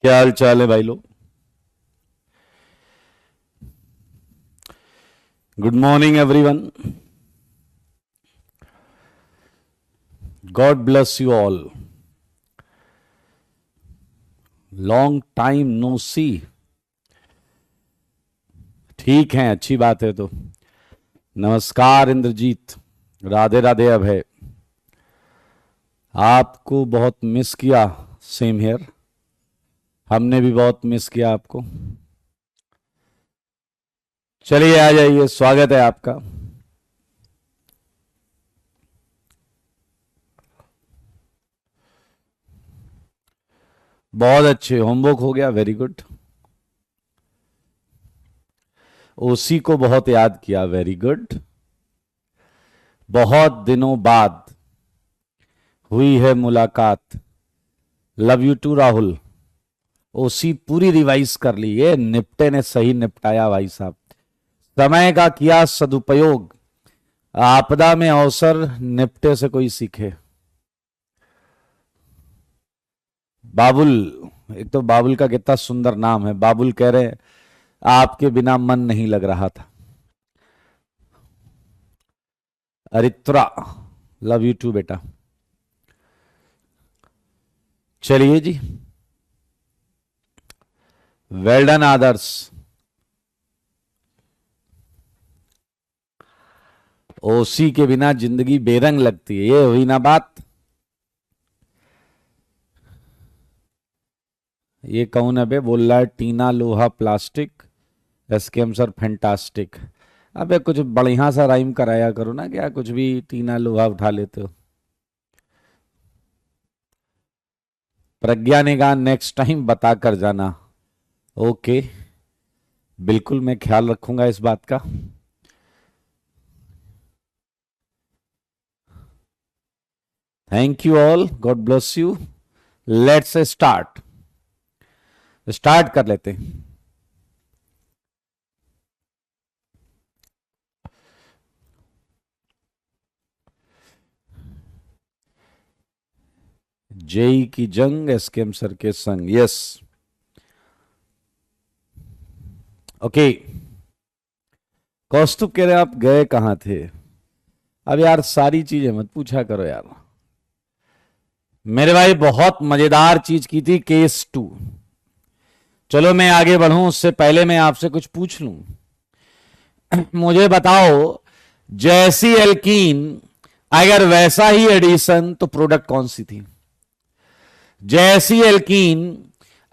क्या हाल चाल है भाई लोग। Good morning everyone. God bless you all. Long time no see. ठीक है, अच्छी बात है। तो नमस्कार इंद्रजीत, राधे राधे अभय। आपको बहुत मिस किया। Same here. हमने भी बहुत मिस किया आपको। चलिए आ जाइए, स्वागत है आपका। बहुत अच्छे, होमवर्क हो गया, वेरी गुड। ओसी को बहुत याद किया, वेरी गुड। बहुत दिनों बाद हुई है मुलाकात। Love you too Rahul. ओसी पूरी रिवाइज कर ली, ये निपटे ने सही निपटाया भाई साहब। समय का किया सदुपयोग, आपदा में अवसर, निपटे से कोई सीखे। बाबुल, एक तो बाबुल का कितना सुंदर नाम है। बाबुल कह रहे आपके बिना मन नहीं लग रहा था। अरित्रा, लव यू टू बेटा। चलिए जी, वेल डन आदर्श। ओसी के बिना जिंदगी बेरंग लगती है, ये हुई ना बात। ये कौन है बे बोल रहा है? टीना लोहा प्लास्टिक, एसकेएम सर फैंटास्टिक। अबे कुछ बढ़िया सा राइम कराया करो ना, क्या कुछ भी टीना लोहा उठा लेते हो। प्रज्ञा ने कहा नेक्स्ट टाइम बता कर जाना। ओके, बिल्कुल मैं ख्याल रखूंगा इस बात का। Thank you all, God bless you. Let's start. Start कर लेते हैं। जेई की जंग एसकेएम सर के संग, यस। ओके, कौस्तुभ कह रहे आप गए कहां थे? अब यार सारी चीजें मत पूछा करो यार। मेरे भाई बहुत मजेदार चीज की थी केस 2। चलो मैं आगे बढ़ूं उससे पहले मैं आपसे कुछ पूछ लूं। मुझे बताओ, जैसी एल्कीन अगर वैसा ही एडिशन तो प्रोडक्ट कौन सी थी? जैसी एल्कीन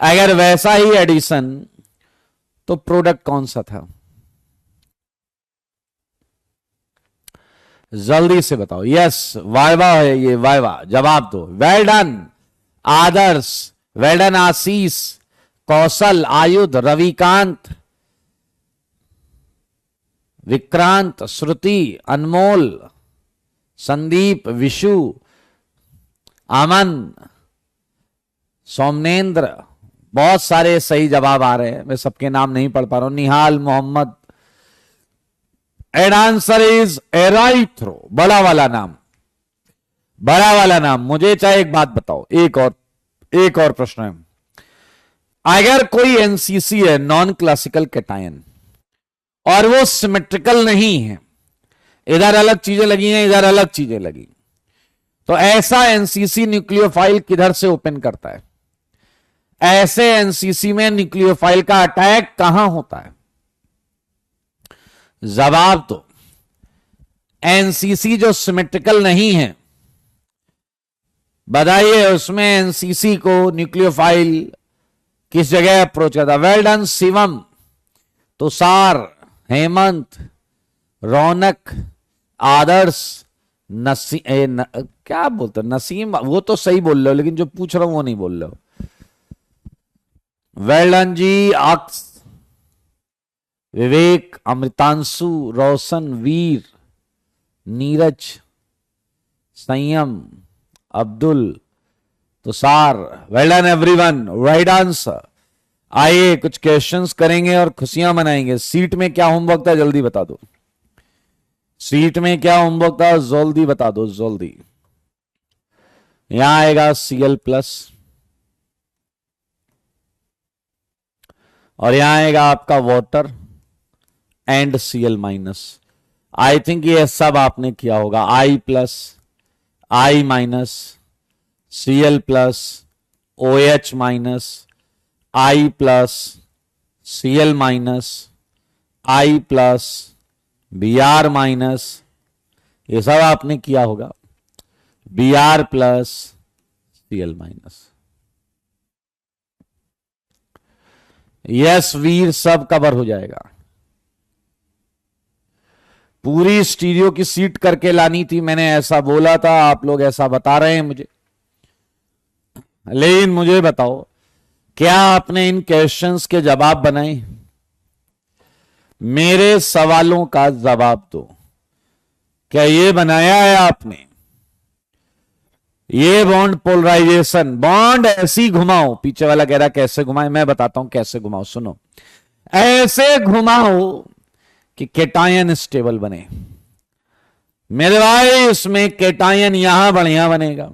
अगर वैसा ही एडिशन तो प्रोडक्ट कौन सा था? जल्दी से बताओ। यस, वाइवा है ये, वाइवा। जवाब दो। वेल डन आदर्श, वेल डन आशीष, कौशल, आयुध, रविकांत, विक्रांत, श्रुति, अनमोल, संदीप, विशु, अमन, सोमनेन्द्र। बहुत सारे सही जवाब आ रहे हैं, मैं सबके नाम नहीं पढ़ पा रहा हूं। Nihal, Mohammad. And answer is a right throw. बड़ा वाला नाम, बड़ा वाला नाम। मुझे चाहे एक बात बताओ, एक और प्रश्न है। अगर कोई एनसीसी है, नॉन क्लासिकल कैटायन, और वो सिमेट्रिकल नहीं है, इधर अलग चीजें लगी हैं, इधर अलग चीजें लगी, तो ऐसा एनसीसी न्यूक्लियोफाइल किधर से ओपन करता है? ऐसे एनसीसी में न्यूक्लियोफाइल का अटैक कहां होता है? जवाब तो, एनसीसी जो सिमेट्रिकल नहीं है, बताइए उसमें एनसीसी को न्यूक्लियोफाइल किस जगह अप्रोच करता? वेल डन शिवम, तुषार, हेमंत, रौनक, आदर्श, क्या बोलते नसीम, वो तो सही बोल रहे हो, लेकिन जो पूछ रहा हूं वो नहीं बोल रहे हो। वेल डन जी। अक्स, विवेक, अमृतांशु, रोशन, वीर, नीरज, संयम, Abdul, Tushar. Well done everyone, right answer. आइए कुछ क्वेश्चंस करेंगे और खुशियां मनाएंगे। सीट में क्या होमवर्क था जल्दी बता दो। सीट में क्या होमवर्क था जल्दी बता दो, जल्दी। यहां आएगा Cl+, और यहां आएगा आपका water and Cl minus. I think ये सब आपने किया होगा। I plus I minus Cl plus OH minus I plus Cl minus I plus Br minus, ये सब आपने किया होगा। Br plus Cl minus. Yes Veer, सब कवर हो जाएगा। पूरी स्टीरियो की सीट करके लानी थी, मैंने ऐसा बोला था, आप लोग ऐसा बता रहे हैं मुझे। लेकिन मुझे बताओ, क्या आपने इन क्वेश्चंस के जवाब बनाए? मेरे सवालों का जवाब दो। क्या ये बनाया है आपने? ये बॉन्ड पोलराइजेशन, बॉन्ड ऐसी घुमाओ। पीछे वाला कह रहा कैसे घुमाए, मैं बताता हूं कैसे घुमाओ, सुनो। ऐसे घुमाओ कि केटायन स्टेबल बने। मेरे भाई इसमें केटायन यहां बढ़िया बनेगा।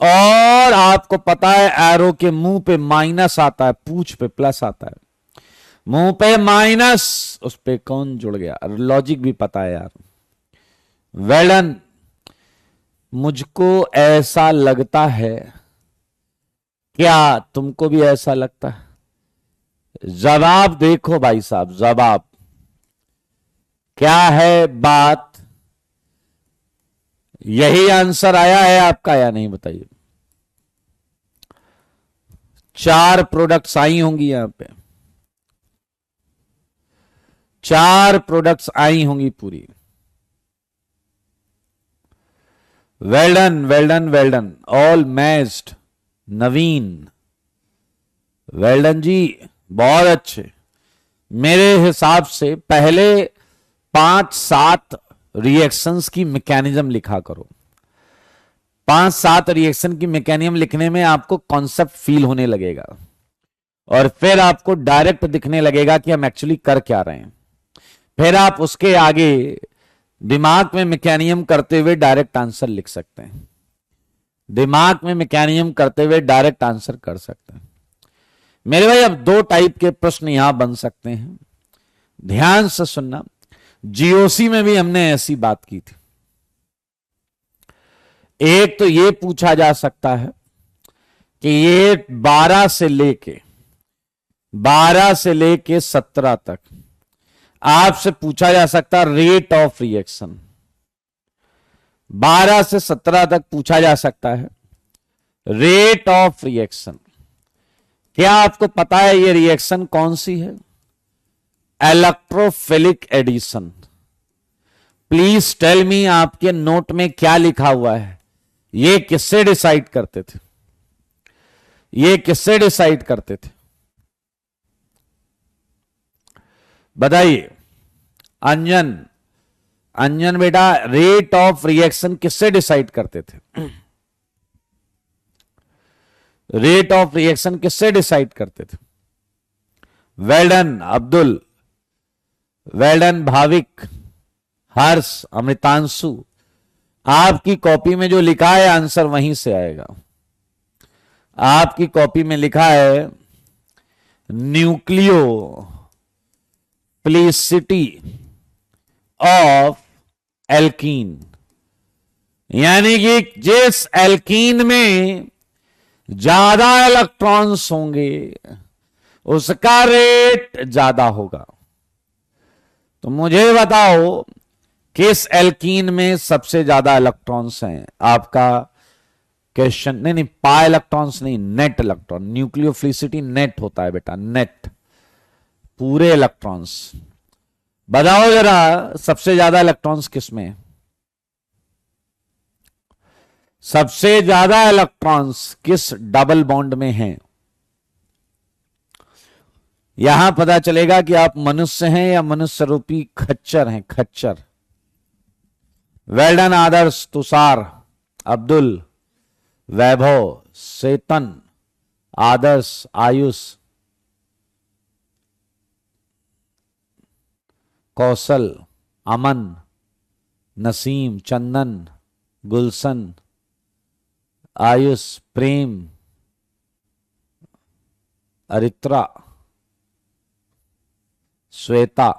और आपको पता है एरो के मुंह पे माइनस आता है, पूंछ पे प्लस आता है। मुंह पे माइनस, उस पे कौन जुड़ गया? लॉजिक भी पता है यार। Well done. मुझको ऐसा लगता है, क्या तुमको भी ऐसा लगता है? जवाब देखो भाई साहब, जवाब क्या है बात? यही आंसर आया है आपका या नहीं बताइए? 4 प्रोडक्ट्स आई होंगी यहां पे, 4 प्रोडक्ट्स आई होंगी पूरी। Well done, well done, well done, all matched. Naveen, well done ji, बहुत अच्छे। मेरे हिसाब से पहले 5-7 रिएक्शंस की मैकेनिज्म लिखा करो। 5-7 रिएक्शन की मैकेनिज्म लिखने में आपको कॉन्सेप्ट फील होने लगेगा और फिर आपको डायरेक्ट दिखने लगेगा कि हम एक्चुअली कर क्या रहे हैं। फिर आप उसके आगे दिमाग में मैकेनिज्म करते हुए डायरेक्ट आंसर लिख सकते हैं। दिमाग में मैकेनिज्म करते हुए डायरेक्ट आंसर कर सकते हैं। मेरे भाई अब 2 टाइप के प्रश्न यहां बन सकते हैं, ध्यान से सुनना। जीओसी में भी हमने ऐसी बात की थी। एक तो यह पूछा जा सकता है कि ये 12 से लेके 17 तक आपसे पूछा जा सकता है रेट ऑफ रिएक्शन। 12 से 17 तक पूछा जा सकता है रेट ऑफ रिएक्शन। क्या आपको पता है ये रिएक्शन कौन सी है? Electrophilic addition. Please tell me, आपके नोट में क्या लिखा हुआ है? ये किससे डिसाइड करते थे? ये किससे डिसाइड करते थे बताइए? अंजन बेटा, रेट ऑफ रिएक्शन किससे डिसाइड करते थे? रेट ऑफ रिएक्शन किससे डिसाइड करते थे? Well done Abdul, well done Bhavik, Harsh, Amritanshu. आपकी कॉपी में जो लिखा है आंसर वहीं से आएगा। आपकी कॉपी में लिखा है न्यूक्लियो प्लिसिटी ऑफ एल्कीन, यानी कि जिस एल्कीन में ज्यादा इलेक्ट्रॉन्स होंगे उसका रेट ज्यादा होगा। तो मुझे बताओ किस एल्कीन में सबसे ज्यादा इलेक्ट्रॉन्स हैं? आपका क्वेश्चन नहीं, पा इलेक्ट्रॉन्स नहीं, नेट इलेक्ट्रॉन। न्यूक्लियोफिलिसिटी नेट होता है बेटा, नेट, पूरे इलेक्ट्रॉन्स। बताओ जरा सबसे ज्यादा इलेक्ट्रॉन्स किसमें? सबसे ज्यादा इलेक्ट्रॉन्स किस डबल बॉन्ड में हैं? यहां पता चलेगा कि आप मनुष्य हैं या मनुष्य रूपी खच्चर हैं, खच्चर। वेल डन आदर्श, तुषार, अब्दुल, वैभव, सेतन, आदर्श, आयुष, कौशल, अमन, नसीम, चंदन, गुलशन, आयुष, प्रेम, अरित्रा, श्वेता,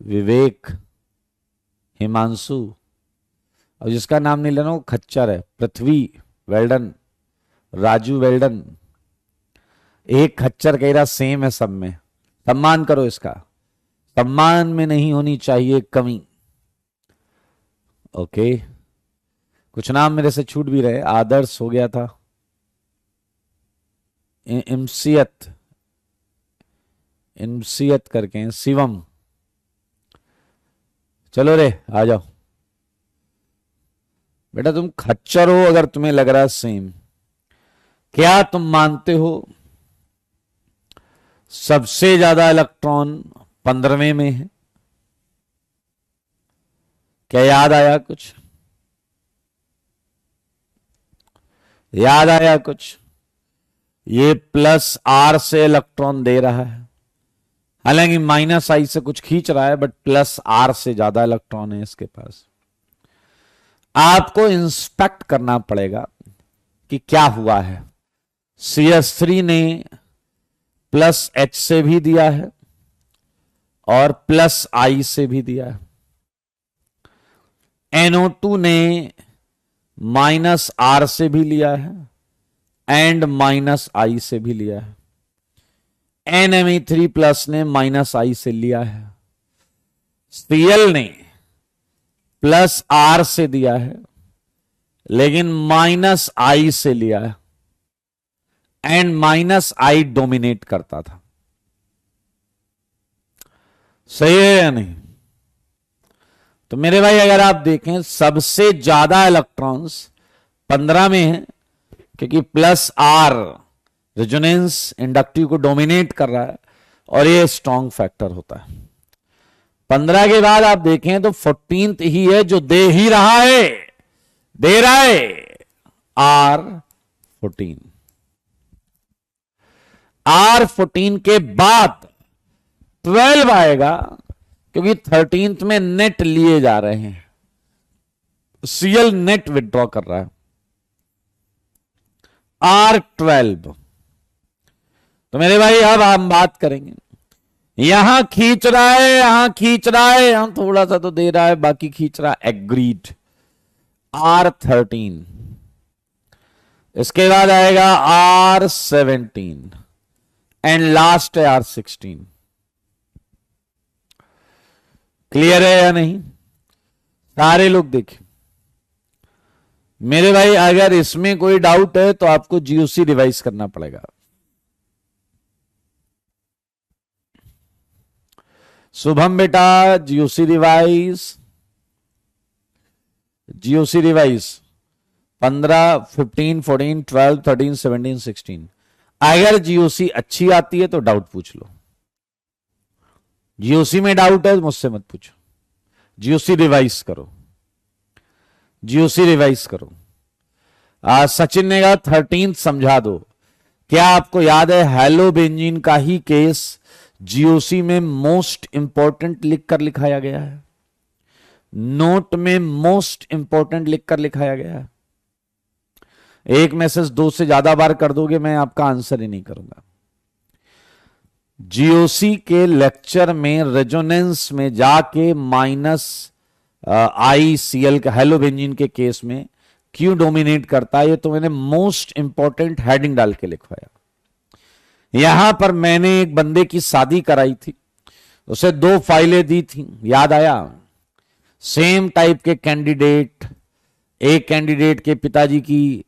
विवेक, हिमांशु, और जिसका नाम नहीं लेना वो खच्चर है, पृथ्वी, वेल्डन, राजू, वेल्डन। एक खच्चर कह रहा सेम है सब में। सम्मान करो इसका, सम्मान में नहीं होनी चाहिए कमी। ओके, कुछ नाम मेरे से छूट भी रहे। आदर्श हो गया था, इमसियत, इमसियत करके, शिवम। चलो रे आ जाओ बेटा, तुम खच्चर हो अगर तुम्हें लग रहा है सेम। क्या तुम मानते हो सबसे ज्यादा इलेक्ट्रॉन 15वें में है? क्या याद आया कुछ? याद आया कुछ? ये प्लस आर से इलेक्ट्रॉन दे रहा है, हालांकि माइनस आई से कुछ खींच रहा है, बट प्लस आर से ज्यादा इलेक्ट्रॉन है इसके पास। आपको इंस्पेक्ट करना पड़ेगा कि क्या हुआ है। CH3 ने प्लस H से भी दिया है और प्लस I से भी दिया है। NO2 ने माइनस R से भी लिया है एंड माइनस I से भी लिया है। NMe3 प्लस ने माइनस I से लिया है। Cl ने प्लस R से दिया है लेकिन माइनस I से लिया है एंड माइनस I डोमिनेट करता था। सही है या नहीं? तो मेरे भाई अगर आप देखें सबसे ज्यादा इलेक्ट्रॉन्स 15 में है, क्योंकि प्लस R रेजोनेंस इंडक्टिव को डोमिनेट कर रहा है और ये स्ट्रॉन्ग फैक्टर होता है। 15 के बाद आप देखें तो 14th ही है जो दे ही रहा है, दे रहा है R14। R14 के बाद 12 आएगा, क्योंकि 13th में नेट लिए जा रहे हैं, Cl नेट विड्रॉ कर रहा है। R12। तो मेरे भाई अब हम बात करेंगे, यहां खींच रहा है, यहां खींच रहा है, यहां थोड़ा सा तो दे रहा है, बाकी खींच रहा है, एग्रीड। R13। इसके बाद आएगा R17 एंड लास्ट है R16। क्लियर है या नहीं? सारे लोग देखें मेरे भाई, अगर इसमें कोई डाउट है तो आपको GOC रिवाइज करना पड़ेगा। शुभम बेटा GOC रिवाइज, GOC रिवाइज 15, 15, 14, 12, 13, 17, 16। अगर GOC अच्छी आती है तो डाउट पूछ लो। GOC में डाउट है तो मुझसे मत पूछो, GOC रिवाइज करो, GOC रिवाइज करो। सचिन ने कहा 13 समझा दो। क्या आपको याद है हेलोबेंजीन का ही केस GOC में मोस्ट इंपॉर्टेंट लिखकर लिखाया गया है, नोट में मोस्ट इंपॉर्टेंट लिखकर लिखाया गया है। एक मैसेज 2 से ज्यादा बार कर दोगे मैं आपका आंसर ही नहीं करूंगा। GOC के लेक्चर में रेजोनेंस में जाके माइनस ICl का हेलोबेंजीन के केस में क्यों डोमिनेट करता है, ये तो मैंने मोस्ट इंपॉर्टेंट हेडिंग डाल के लिखवाया। यहां पर मैंने एक बंदे की शादी कराई थी, उसे 2 फाइलें दी थी, याद आया? सेम टाइप के कैंडिडेट, एक कैंडिडेट के पिताजी की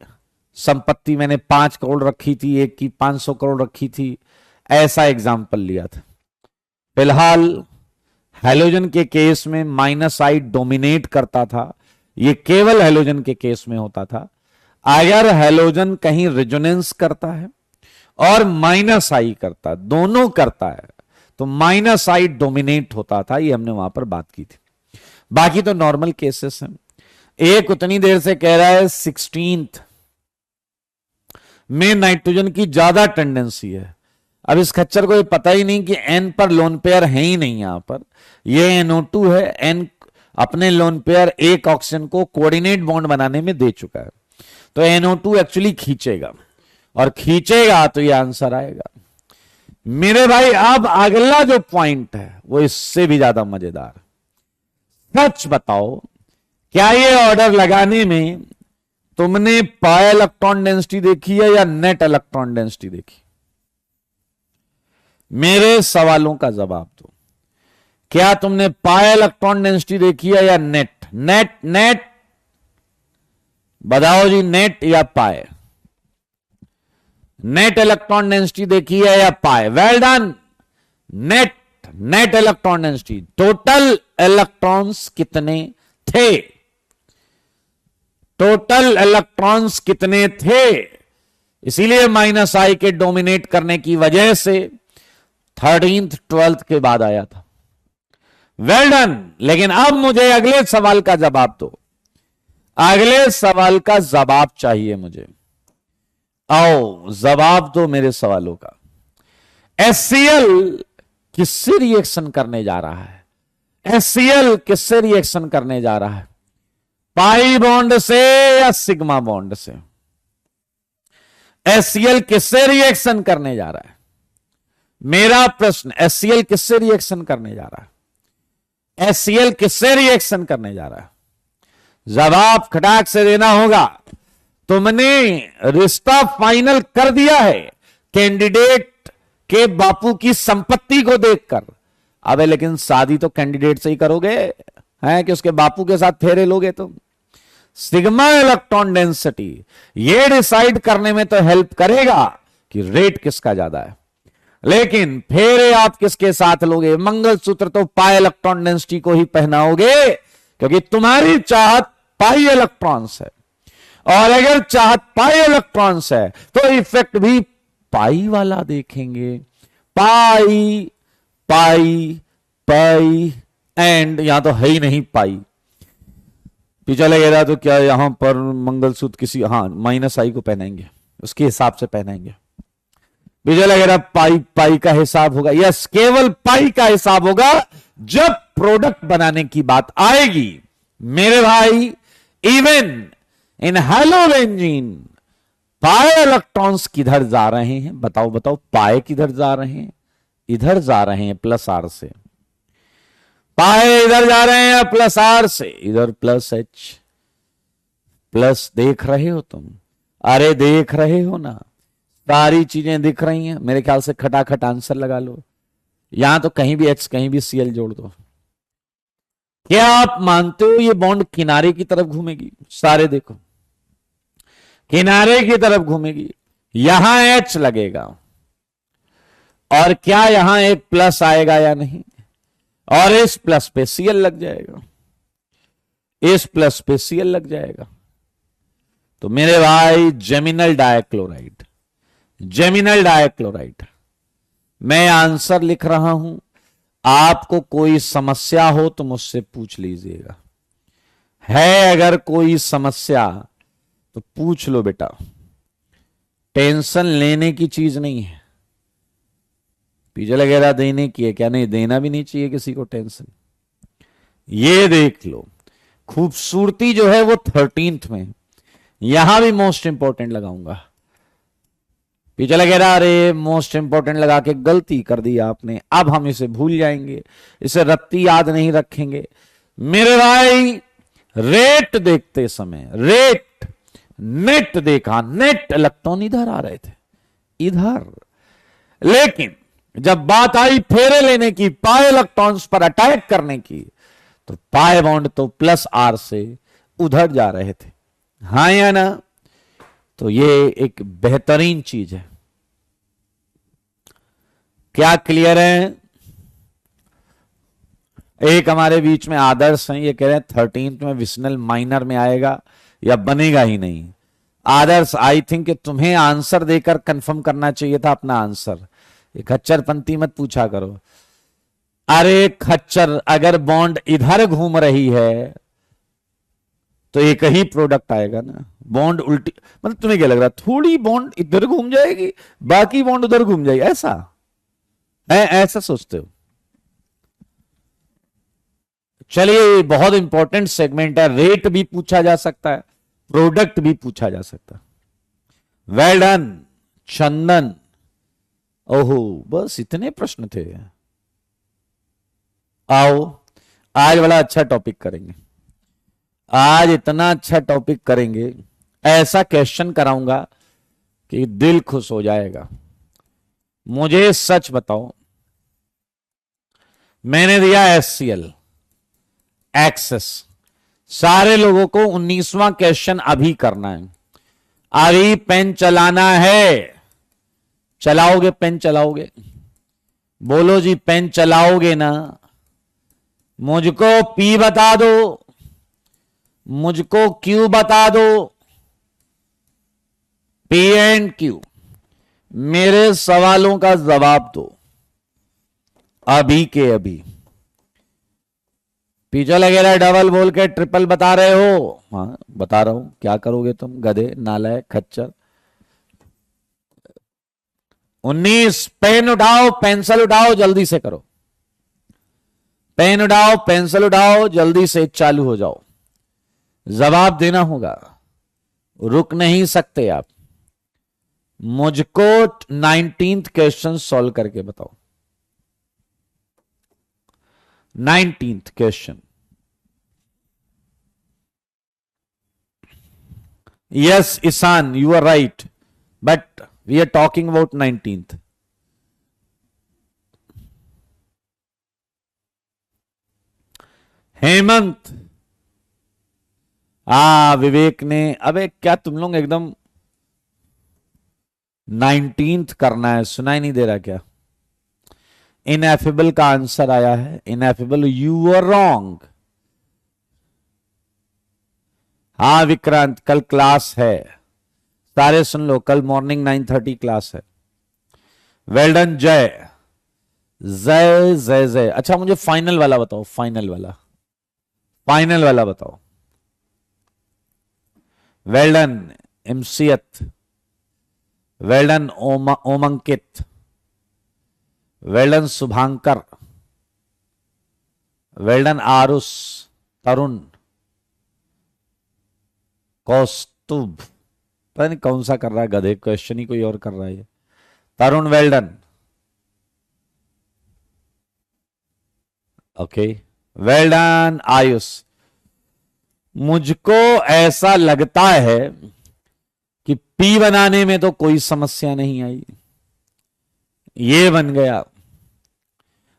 संपत्ति मैंने 5 करोड़ रखी थी, एक की 500 करोड़ रखी थी, ऐसा एग्जाम्पल लिया था। फिलहाल हेलोजन के केस में माइनस I डोमिनेट करता था, ये केवल हेलोजन के केस में होता था। अगर हेलोजन कहीं रेजोनेंस करता है और माइनस I करता है, दोनों करता है, तो माइनस I डोमिनेट होता था, ये हमने वहां पर बात की थी। बाकी तो नॉर्मल केसेस हैं। एक उतनी देर से कह रहा है 16th में नाइट्रोजन की ज्यादा टेंडेंसी है। अब इस खच्चर को ये पता ही नहीं कि N पर लोन पेयर है ही नहीं, यहां पर ये NO2 है, N अपने लोन पेयर एक ऑक्सीजन को कोऑर्डिनेट बॉन्ड बनाने में दे चुका है, तो NO2 एक्चुअली खींचेगा, और खींचेगा तो ये आंसर आएगा। मेरे भाई अब अगला जो पॉइंट है वो इससे भी ज्यादा मजेदार। सच बताओ, क्या ये ऑर्डर लगाने में तुमने पाई इलेक्ट्रॉन डेंसिटी देखी है या नेट इलेक्ट्रॉन डेंसिटी देखी? मेरे सवालों का जवाब दो। क्या तुमने पाई इलेक्ट्रॉन डेंसिटी देखी है या नेट? नेट नेट बताओ जी, नेट या पाई? नेट इलेक्ट्रॉन डेंसिटी देखी है या पाई? Well done. Net net electron density, total electrons कितने थे? टोटल इलेक्ट्रॉन्स कितने थे? इसीलिए माइनस आई के डोमिनेट करने की वजह से 13th 12th के बाद आया था। Well done. लेकिन अब मुझे अगले सवाल का जवाब दो। अगले सवाल का जवाब चाहिए मुझे। आओ जवाब दो मेरे सवालों का। HCl किससे रिएक्शन करने जा रहा है? HCl किससे रिएक्शन करने जा रहा है? पाई बॉन्ड से या सिग्मा बॉन्ड से? HCl किससे रिएक्शन करने जा रहा है? मेरा प्रश्न, HCl किससे रिएक्शन करने जा रहा है? HCl किससे रिएक्शन करने जा रहा है? जवाब खटाक से देना होगा। तुमने रिश्ता फाइनल कर दिया है कैंडिडेट के बापू की संपत्ति को देखकर। अबे लेकिन शादी तो कैंडिडेट से ही करोगे, हैं कि उसके बापू के साथ फेरे लोगे तुम? सिग्मा इलेक्ट्रॉन डेंसिटी ये डिसाइड करने में तो हेल्प करेगा कि रेट किसका ज्यादा है, लेकिन फेरे आप किसके साथ लोगे? मंगलसूत्र तो पाई इलेक्ट्रॉन डेंसिटी को ही पहनाओगे, क्योंकि तुम्हारी चाहत पाई इलेक्ट्रॉन्स है। और अगर चाहत पाई इलेक्ट्रॉन्स है तो इफेक्ट भी पाई वाला देखेंगे। पाई पाई पाई एंड यहां तो है ही नहीं पाई। पीछे लगेगा तो क्या यहां पर मंगलसूत्र किसी, हाँ माइनस आई को पहनाएंगे, उसके हिसाब से पहनाएंगे। पीछे लगेगा पाई पाई का हिसाब होगा। यस, केवल पाई का हिसाब होगा जब प्रोडक्ट बनाने की बात आएगी। मेरे भाई, इवन इन हैलोबेंजीन पाई इलेक्ट्रॉन्स किधर जा रहे हैं? बताओ बताओ, पाई किधर जा रहे हैं? इधर जा रहे हैं प्लस आर से। पाई इधर जा रहे हैं प्लस आर से, इधर प्लस एच। प्लस देख रहे हो तुम? अरे देख रहे हो ना, सारी चीजें दिख रही हैं। मेरे ख्याल से खटाखट आंसर लगा लो। यहां तो कहीं भी एच कहीं भी सीएल जोड़ दो। क्या आप मानते हो ये बॉन्ड किनारे की तरफ घूमेगी? सारे देखो, किनारे की तरफ घूमेगी। यहां एच लगेगा और क्या यहां एक प्लस आएगा या नहीं? और इस प्लस पे सीएल लग जाएगा, इस प्लस पे सीएल लग जाएगा। तो मेरे भाई जेमिनल डाइक्लोराइड, जेमिनल डाइक्लोराइड। मैं आंसर लिख रहा हूं, आपको कोई समस्या हो तो मुझसे पूछ लीजिएगा। है अगर कोई समस्या तो पूछ लो बेटा, टेंशन लेने की चीज नहीं है। पीछे वगैरह देने की है क्या? नहीं, देना भी नहीं चाहिए किसी को टेंशन। ये देख लो, खूबसूरती जो है वो 13th में। यहां भी मोस्ट इंपॉर्टेंट लगाऊंगा। पीछे लगेगा अरे मोस्ट इंपॉर्टेंट लगा के गलती कर दी आपने, अब हम इसे भूल जाएंगे, इसे रत्ती याद नहीं रखेंगे। मेरे भाई, रेट देखते समय, रेट नेट देखा, नेट इलेक्ट्रॉन इधर आ रहे थे, इधर। लेकिन जब बात आई फेरे लेने की, पाई इलेक्ट्रॉन्स पर अटैक करने की, तो पाई बॉन्ड तो प्लस आर से उधर जा रहे थे। हाँ या ना? तो ये एक बेहतरीन चीज है। क्या क्लियर है? एक हमारे बीच में आदर्श हैं, ये कह रहे हैं 13th में विशनल माइनर में आएगा या बनेगा ही नहीं। आदर्श, आई थिंक कि तुम्हें आंसर देकर कंफर्म करना चाहिए था अपना आंसर। ये खच्चरपंती मत पूछा करो। अरे खच्चर, अगर बॉन्ड इधर घूम रही है तो एक ही प्रोडक्ट आएगा ना। बॉन्ड उल्टी, मतलब तुम्हें क्या लग रहा है थोड़ी बॉन्ड इधर घूम जाएगी, बाकी बॉन्ड उधर घूम जाएगी, ऐसा है? ऐसा सोचते हो? चलिए, बहुत इंपॉर्टेंट सेगमेंट है। रेट भी पूछा जा सकता है, प्रोडक्ट भी पूछा जा सकता है। वेल डन चंदन, ओहो, बस इतने प्रश्न थे। आओ, आज बड़ा अच्छा टॉपिक करेंगे। आज इतना अच्छा टॉपिक करेंगे, ऐसा क्वेश्चन कराऊंगा कि दिल खुश हो जाएगा। मुझे सच बताओ, मैंने दिया SCL एक्सेस, सारे लोगों को 19वां क्वेश्चन अभी करना है। अभी पेन चलाना है। चलाओगे? पेन चलाओगे? बोलो जी, पेन चलाओगे ना? मुझको P बता दो, मुझको Q बता दो। P&Q, मेरे सवालों का जवाब दो अभी के अभी। पीछे लगे रहे डबल बोल के ट्रिपल बता रहे हो। हाँ, बता रहा हूं, क्या करोगे तुम, गधे, नालायक, खच्चर। 19, पेन उठाओ, पेंसिल उठाओ, जल्दी से करो। पेन उठाओ, पेंसिल उठाओ, जल्दी से चालू हो जाओ। जवाब देना होगा, रुक नहीं सकते आप। मुझको 19th क्वेश्चन सॉल्व करके बताओ। 19th question. Yes Ishan, you are right, but we are talking about 19th। Hemant, Vivek ने, अबे क्या तुम लोग एकदम 19th करना है, सुनाई नहीं दे रहा क्या? इनएफेबल का आंसर आया है। Ineffable, you are wrong. हाँ विक्रांत, कल क्लास है, सारे सुन लो, कल मॉर्निंग 9:30 क्लास है। वेल डन जय, जय जय जय। अच्छा मुझे फाइनल वाला बताओ, फाइनल वाला, फाइनल वाला बताओ। Well done MCth, well done Omankit, well done Shubhankar, well done Aarush, Tarun, Kaustubh, पता नहीं कौन सा कर रहा है, गधे, क्वेश्चन ही कोई और कर रहा है। Tarun well done, okay, well done Ayush. मुझको ऐसा लगता है कि P बनाने में तो कोई समस्या नहीं आई, ये बन गया।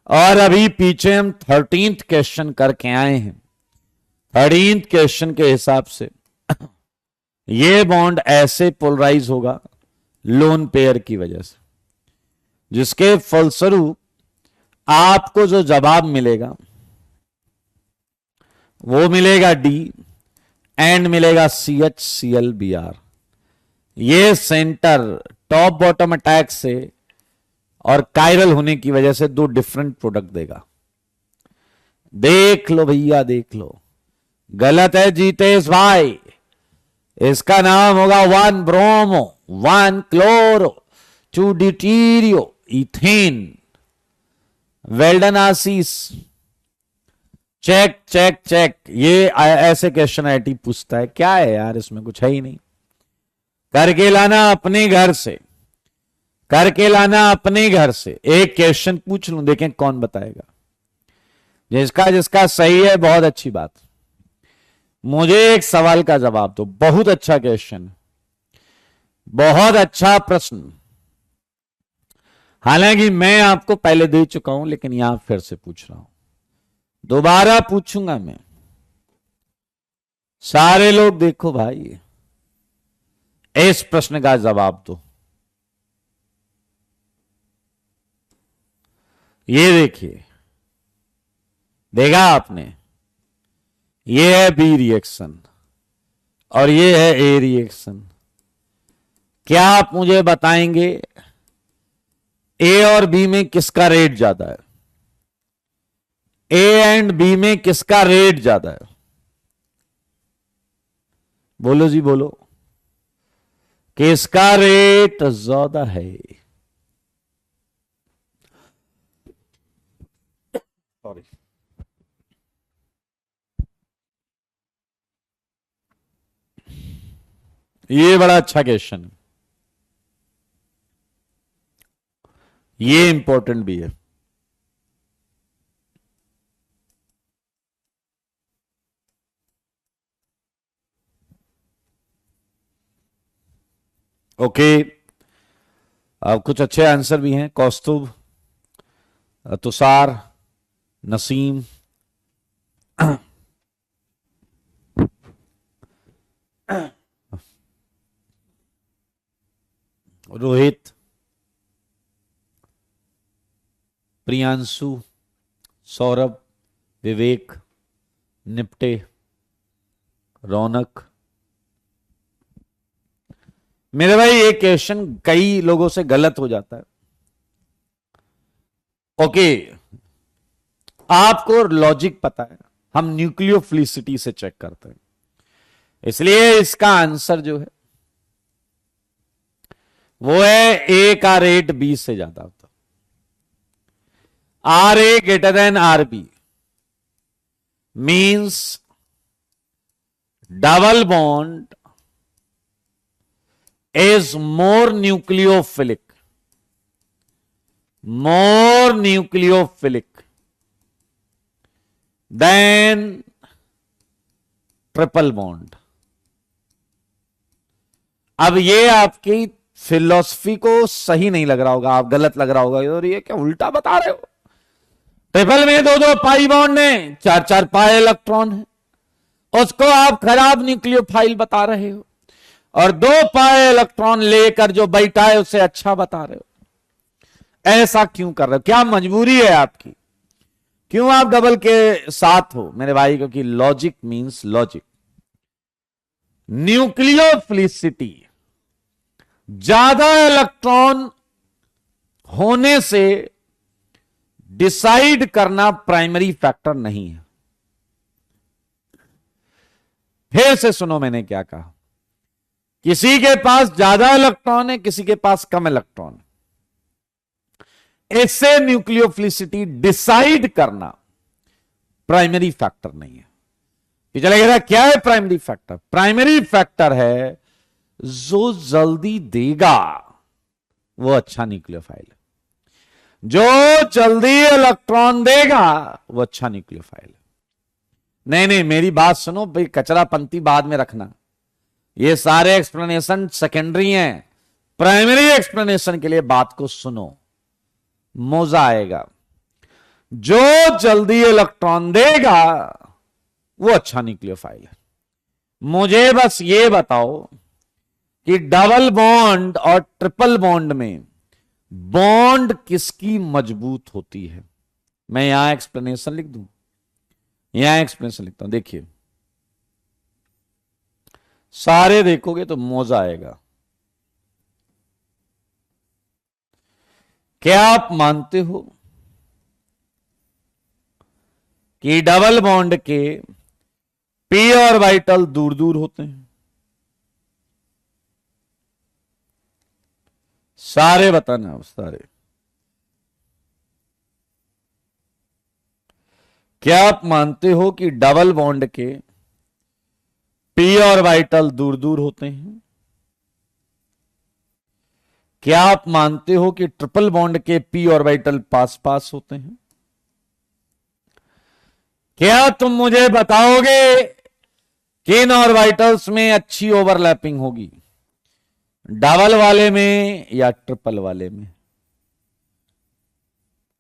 और अभी पीछे हम 13th क्वेश्चन करके आए हैं। 13th क्वेश्चन के हिसाब से ये बॉन्ड ऐसे पोलराइज होगा लोन पेयर की वजह से, जिसके फलस्वरूप आपको जो जवाब मिलेगा वो मिलेगा D एंड मिलेगा CHClBr। ये सेंटर टॉप बॉटम अटैक से और कायरल होने की वजह से दो डिफरेंट प्रोडक्ट देगा। देख लो भैया, देख लो। गलत है जीतेश भाई, इसका नाम होगा 1 ब्रोमो 1 क्लोरो 2 ड्यूटीरियो इथेन। वेल्डन आशीष, चेक चेक चेक। ये ऐसे क्वेश्चन आईटी पूछता है, क्या है यार इसमें, कुछ है ही नहीं। करके लाना अपने घर से, करके लाना अपने घर से। एक क्वेश्चन पूछ लूं, देखें कौन बताएगा। जिसका जिसका सही है, बहुत अच्छी बात। मुझे एक सवाल का जवाब दो, बहुत अच्छा क्वेश्चन, बहुत अच्छा प्रश्न। हालांकि मैं आपको पहले दे चुका हूं, लेकिन यहां फिर से पूछ रहा हूं, दोबारा पूछूंगा मैं। सारे लोग देखो भाई, इस प्रश्न का जवाब दो। ये देखिए, देखा आपने, ये है बी रिएक्शन और ये है ए रिएक्शन। क्या आप मुझे बताएंगे ए और बी में किसका रेट ज्यादा है? ए एंड बी में किसका रेट ज्यादा है? बोलो जी बोलो, किसका रेट ज्यादा है? सॉरी, ये बड़ा अच्छा क्वेश्चन है। ये इंपॉर्टेंट भी है। ओके, अब कुछ अच्छे आंसर भी हैं। कौस्तुभ, तुषार, नसीम, रोहित, प्रियांशु, सौरभ, विवेक, निपटे, रौनक। मेरे भाई ये क्वेश्चन कई लोगों से गलत हो जाता है। ओके, आपको लॉजिक पता है, हम न्यूक्लियोफिलिसिटी से चेक करते हैं, इसलिए इसका आंसर जो है वो है ए का रेट 20 से ज्यादा होता। R A greater than R B means double bond is more nucleophilic than triple bond. अब ये आपकी फिलॉसफी को सही नहीं लग रहा होगा, आप गलत लग रहा होगा, और ये क्या उल्टा बता रहे हो। ट्रिपल में दो दो पाई बॉन्ड है, चार चार पाई इलेक्ट्रॉन है, उसको आप खराब न्यूक्लियोफाइल बता रहे हो, और दो पाए इलेक्ट्रॉन लेकर जो बैठा है उसे अच्छा बता रहे हो। ऐसा क्यों कर रहे हो, क्या मजबूरी है आपकी, क्यों आप डबल के साथ हो मेरे भाई? क्योंकि लॉजिक मींस लॉजिक। न्यूक्लियोफिलिसिटी ज्यादा इलेक्ट्रॉन होने से डिसाइड करना प्राइमरी फैक्टर नहीं है। फिर से सुनो मैंने क्या कहा, किसी के पास ज्यादा इलेक्ट्रॉन है, किसी के पास कम इलेक्ट्रॉन है, इससे न्यूक्लियोफिलिसिटी डिसाइड करना प्राइमरी फैक्टर नहीं है। ये चलेगा, क्या है प्राइमरी फैक्टर? प्राइमरी फैक्टर है जो जल्दी देगा वो अच्छा न्यूक्लियोफाइल है, जो जल्दी इलेक्ट्रॉन देगा वो अच्छा न्यूक्लियोफाइल है। नहीं नहीं, मेरी बात सुनो भाई, कचरा पंक्ति बाद में रखना, ये सारे एक्सप्लेनेशन सेकेंडरी हैं, प्राइमरी एक्सप्लेनेशन के लिए बात को सुनो, मजा आएगा। जो जल्दी इलेक्ट्रॉन देगा वो अच्छा न्यूक्लियोफाइल है। मुझे बस ये बताओ कि डबल बॉन्ड और ट्रिपल बॉन्ड में बॉन्ड किसकी मजबूत होती है? मैं यहां एक्सप्लेनेशन लिख दूं, यहां एक्सप्लेनेशन लिखता हूं, देखिए सारे देखोगे तो मजा आएगा। क्या आप मानते हो कि डबल बॉन्ड के पी ऑर्बिटल दूर दूर होते हैं? सारे बताना, सारे। क्या आप मानते हो कि डबल बॉन्ड के पी ऑर्बिटल दूर दूर होते हैं? क्या आप मानते हो कि ट्रिपल बॉन्ड के पी ऑर्बिटल पास पास होते हैं? क्या तुम मुझे बताओगे किन ऑर्बिटल्स में अच्छी ओवरलैपिंग होगी, डबल वाले में या ट्रिपल वाले में?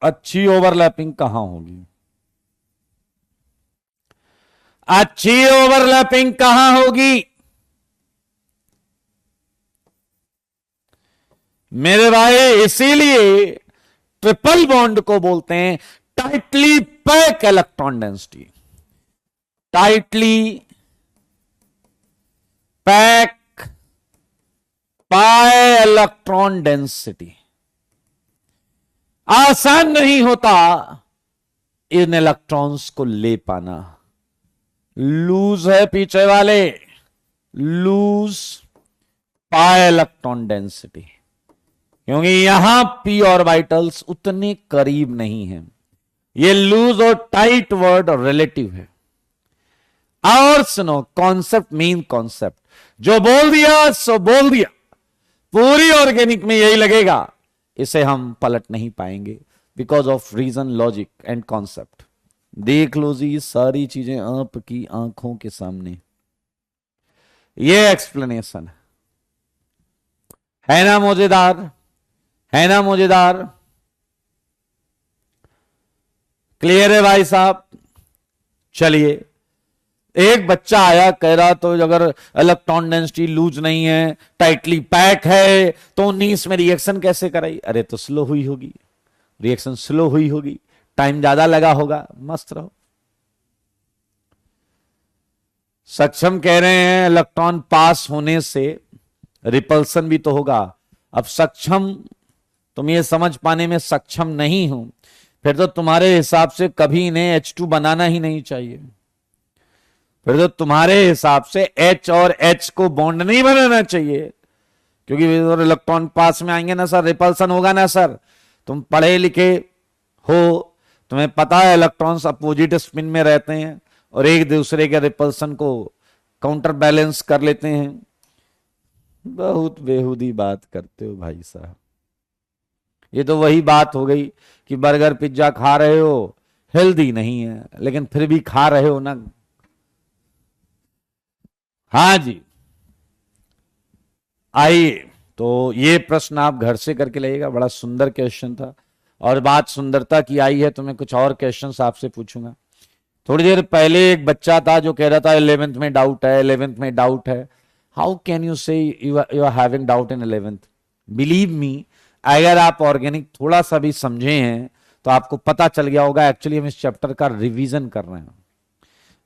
अच्छी ओवरलैपिंग कहां होगी? अच्छी ओवरलैपिंग कहां होगी मेरे भाई? इसीलिए ट्रिपल बॉन्ड को बोलते हैं tightly pack electron density, tightly pack pi electron density. आसान नहीं होता इन इलेक्ट्रॉन्स को ले पाना, लूज है पीछे वाले, लूज पाई इलेक्ट्रॉन डेंसिटी, क्योंकि यहां पी ऑर्बिटल्स उतने करीब नहीं हैं। ये लूज और टाइट वर्ड रिलेटिव है। और सुनो, कॉन्सेप्ट मेन कॉन्सेप्ट, जो बोल दिया सो बोल दिया। पूरी ऑर्गेनिक में यही लगेगा इसे हम पलट नहीं पाएंगे because of reason, logic and concept. देख लो जी सारी चीजें आपकी आंखों के सामने, ये एक्सप्लेनेशन है ना मजेदार, है ना मजेदार। क्लियर है भाई साहब। चलिए, एक बच्चा आया कह रहा तो अगर इलेक्ट्रॉन डेंसिटी लूज नहीं है, टाइटली पैक है, तो 19 में रिएक्शन कैसे कराई? अरे तो स्लो हुई होगी, रिएक्शन स्लो हुई होगी, टाइम ज्यादा लगा होगा। मस्त रहो। सक्षम कह रहे हैं इलेक्ट्रॉन पास होने से रिपल्सन भी तो होगा। अब सक्षम, तुम ये समझ पाने में सक्षम नहीं हो, फिर तो तुम्हारे हिसाब से कभी इन्हें H2 बनाना ही नहीं चाहिए। फिर तो तुम्हारे हिसाब से H और H को बॉन्ड नहीं बनाना चाहिए, क्योंकि इलेक्ट्रॉन पास में आएंगे ना सर, रिपल्सन होगा ना सर। तुम पढ़े लिखे हो, तुम्हें पता है इलेक्ट्रॉन्स अपोजिट स्पिन में रहते हैं और एक दूसरे के रिपल्सन को काउंटर बैलेंस कर लेते हैं। बहुत बेहूदी बात करते हो भाई साहब। ये तो वही बात हो गई कि बर्गर पिज्जा खा रहे हो, हेल्दी नहीं है, लेकिन फिर भी खा रहे हो ना। हाँ जी, आइए। तो ये प्रश्न आप घर से करके लाइएगा, बड़ा सुंदर क्वेश्चन था। और बात सुंदरता की आई है तो मैं कुछ और क्वेश्चंस आपसे पूछूंगा। थोड़ी देर पहले एक बच्चा था जो कह रहा था 11th में डाउट है, 11th में डाउट है। How can you say you are having doubt in 11th? Believe me, अगर आप ऑर्गेनिक थोड़ा सा भी समझे हैं तो आपको पता चल गया होगा एक्चुअली हम इस चैप्टर का रिवीजन कर रहे हैं।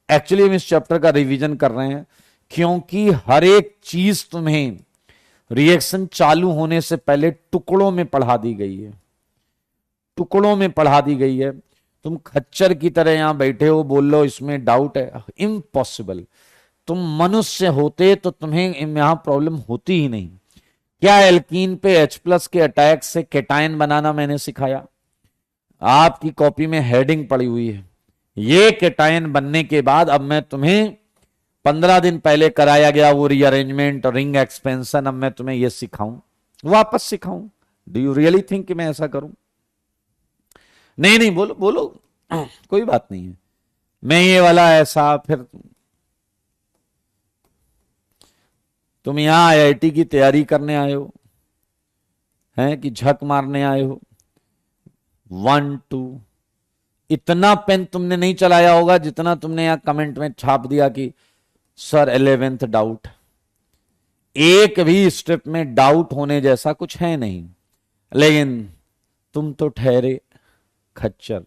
एक्चुअली हम इस चैप्टर का रिवीजन कर रहे हैं क्योंकि हर एक चीज तुम्हें रिएक्शन चालू होने से पहले टुकड़ों में पढ़ा दी गई है, टुकड़ों में पढ़ा दी गई है। तुम खच्चर की तरह यहां बैठे हो, बोल लो इसमें डाउट है, इम्पॉसिबल। तुम मनुष्य होते तो तुम्हें यहां प्रॉब्लम होती ही नहीं। क्या एल्कीन पे H+ के अटैक से केटायन बनाना मैंने सिखाया? आपकी कॉपी में हेडिंग पड़ी हुई है। ये केटायन बनने के बाद अब मैं तुम्हें 15 दिन पहले कराया गया वो रीअरेंजमेंट और रिंग एक्सपेंशन, अब मैं तुम्हें ये सिखाऊं, वापस सिखाऊं? डू यू रियली थिंक कि मैं ऐसा करूं? नहीं नहीं, बोलो बोलो। कोई बात नहीं है। मैं ये वाला ऐसा, फिर तुम यहां IIT की तैयारी करने आए हो हैं कि झक मारने आए हो? 1 2, इतना पेन तुमने नहीं चलाया होगा जितना तुमने यहां कमेंट में छाप दिया कि सर 11th डाउट। एक भी स्टेप में डाउट होने जैसा कुछ है नहीं, लेकिन तुम तो ठहरे खच्चर।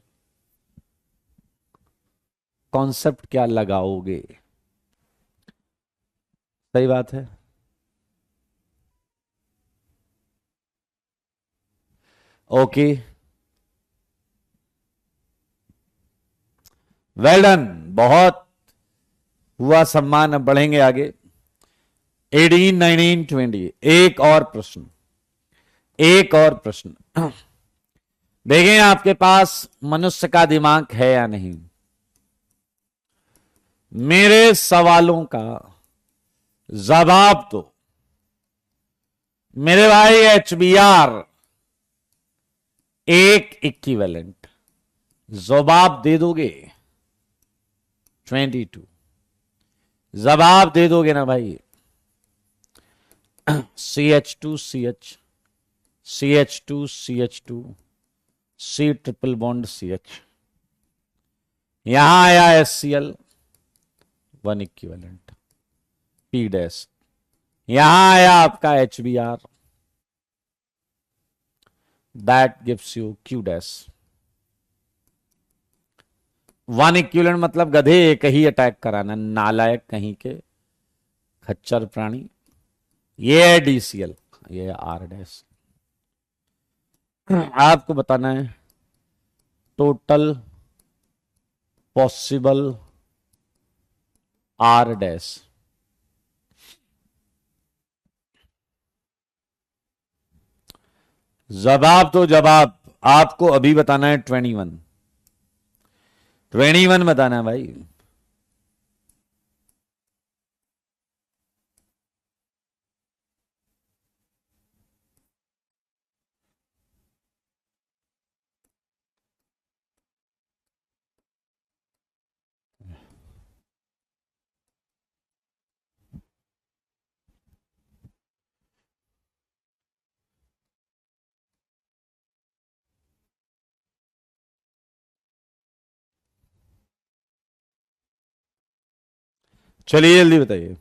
कॉन्सेप्ट क्या लगाओगे? सही बात है। ओके, वेल डन, बहुत हुआ सम्मान। अब बढ़ेंगे आगे। 18 19 20, एक और प्रश्न, एक और प्रश्न। देखें आपके पास मनुष्य का दिमाग है या नहीं। मेरे सवालों का जवाब दो मेरे भाई। HBr एक इक्विवेलेंट, जवाब दे दोगे? 22, जवाब दे दोगे ना भाई? CH2CH, CH2CH2, C triple bond CH, यहां आया HCl 1 इक्विवेलेंट, P डैश, यहां आया आपका HBr, that gives you Q dash. 1 equivalent मतलब गधे एक ही अटैक कराना, नालायक कहीं के खच्चर प्राणी। ये है DCl, ये है R डैश। आपको बताना है टोटल पॉसिबल R डैश। जवाब तो जवाब आपको अभी बताना है 21, 21 बताना है भाई। चलिए जल्दी बताइए।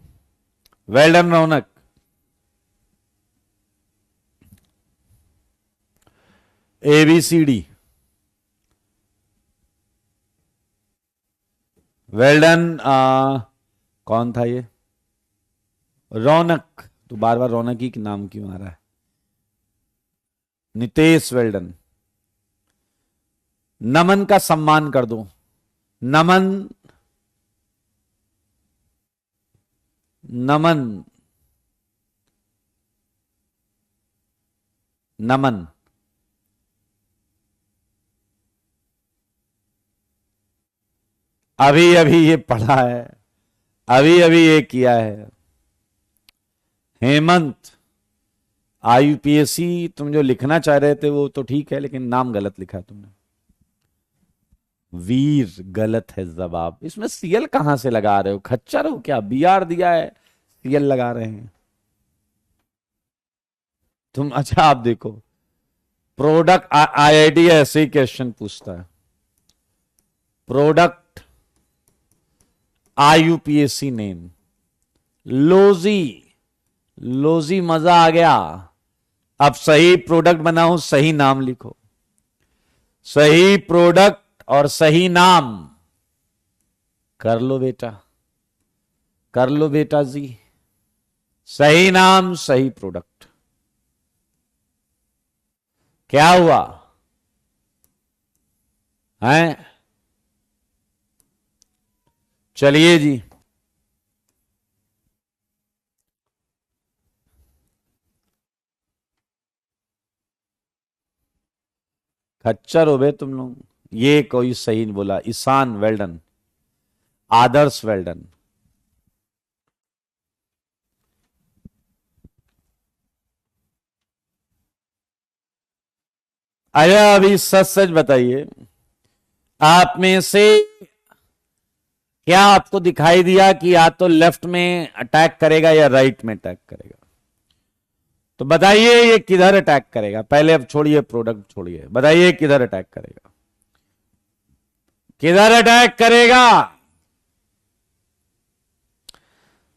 वेल डन रौनक। ABCD। Well done. कौन था ये? रौनक। तो बार बार रौनक ही नाम क्यों आ रहा है? नितेश। Well done. नमन का सम्मान कर दो। नमन। नमन। नमन। अभी अभी ये पढ़ा है, अभी अभी ये किया है। हेमंत। IUPAC तुम जो लिखना चाह रहे थे वो तो ठीक है, लेकिन नाम गलत लिखा है तुमने। वीर गलत है जवाब। इसमें CL कहां से लगा रहे हो? खच्चर हो क्या? BR दिया है, CL लगा रहे हैं तुम। अच्छा आप देखो, प्रोडक्ट IIT ऐसे ही क्वेश्चन पूछता है। प्रोडक्ट IUPAC नेम लोजी। लोजी मजा आ गया। अब सही प्रोडक्ट बनाओ, सही नाम लिखो। सही प्रोडक्ट और सही नाम। कर लो बेटा, कर लो बेटा जी। सही नाम सही प्रोडक्ट। क्या हुआ है? चलिए जी। खच्चर हो बे तुम लोग। ये कोई सही नहीं बोला। ईशान वेल्डन। आदर्श वेल्डन। अरे अभी सच सच बताइए, आप में से क्या आपको दिखाई दिया कि या तो लेफ्ट में अटैक करेगा या राइट में अटैक करेगा? तो बताइए ये किधर अटैक करेगा? पहले अब छोड़िए, प्रोडक्ट छोड़िए, बताइए किधर अटैक करेगा? किधर अटैक करेगा?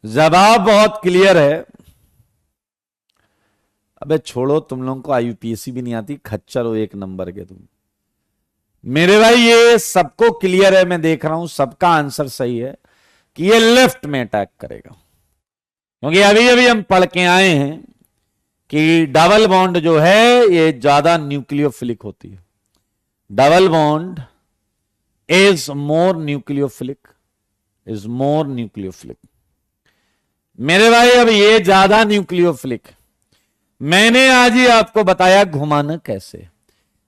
जवाब बहुत क्लियर है। अबे छोड़ो, तुम लोगों को IUPAC भी नहीं आती, खच्चर हो एक नंबर के तुम। मेरे भाई ये सबको क्लियर है, मैं देख रहा हूं सबका आंसर सही है कि ये लेफ्ट में अटैक करेगा। क्योंकि अभी अभी हम पढ़ के आए हैं कि डबल बॉन्ड जो है ये ज्यादा न्यूक्लियोफिलिक होती है। Double bond is more nucleophilic, is more nucleophilic. मेरे भाई अब ये ज्यादा न्यूक्लियोफिलिक। मैंने आज ही आपको बताया घुमाना कैसे।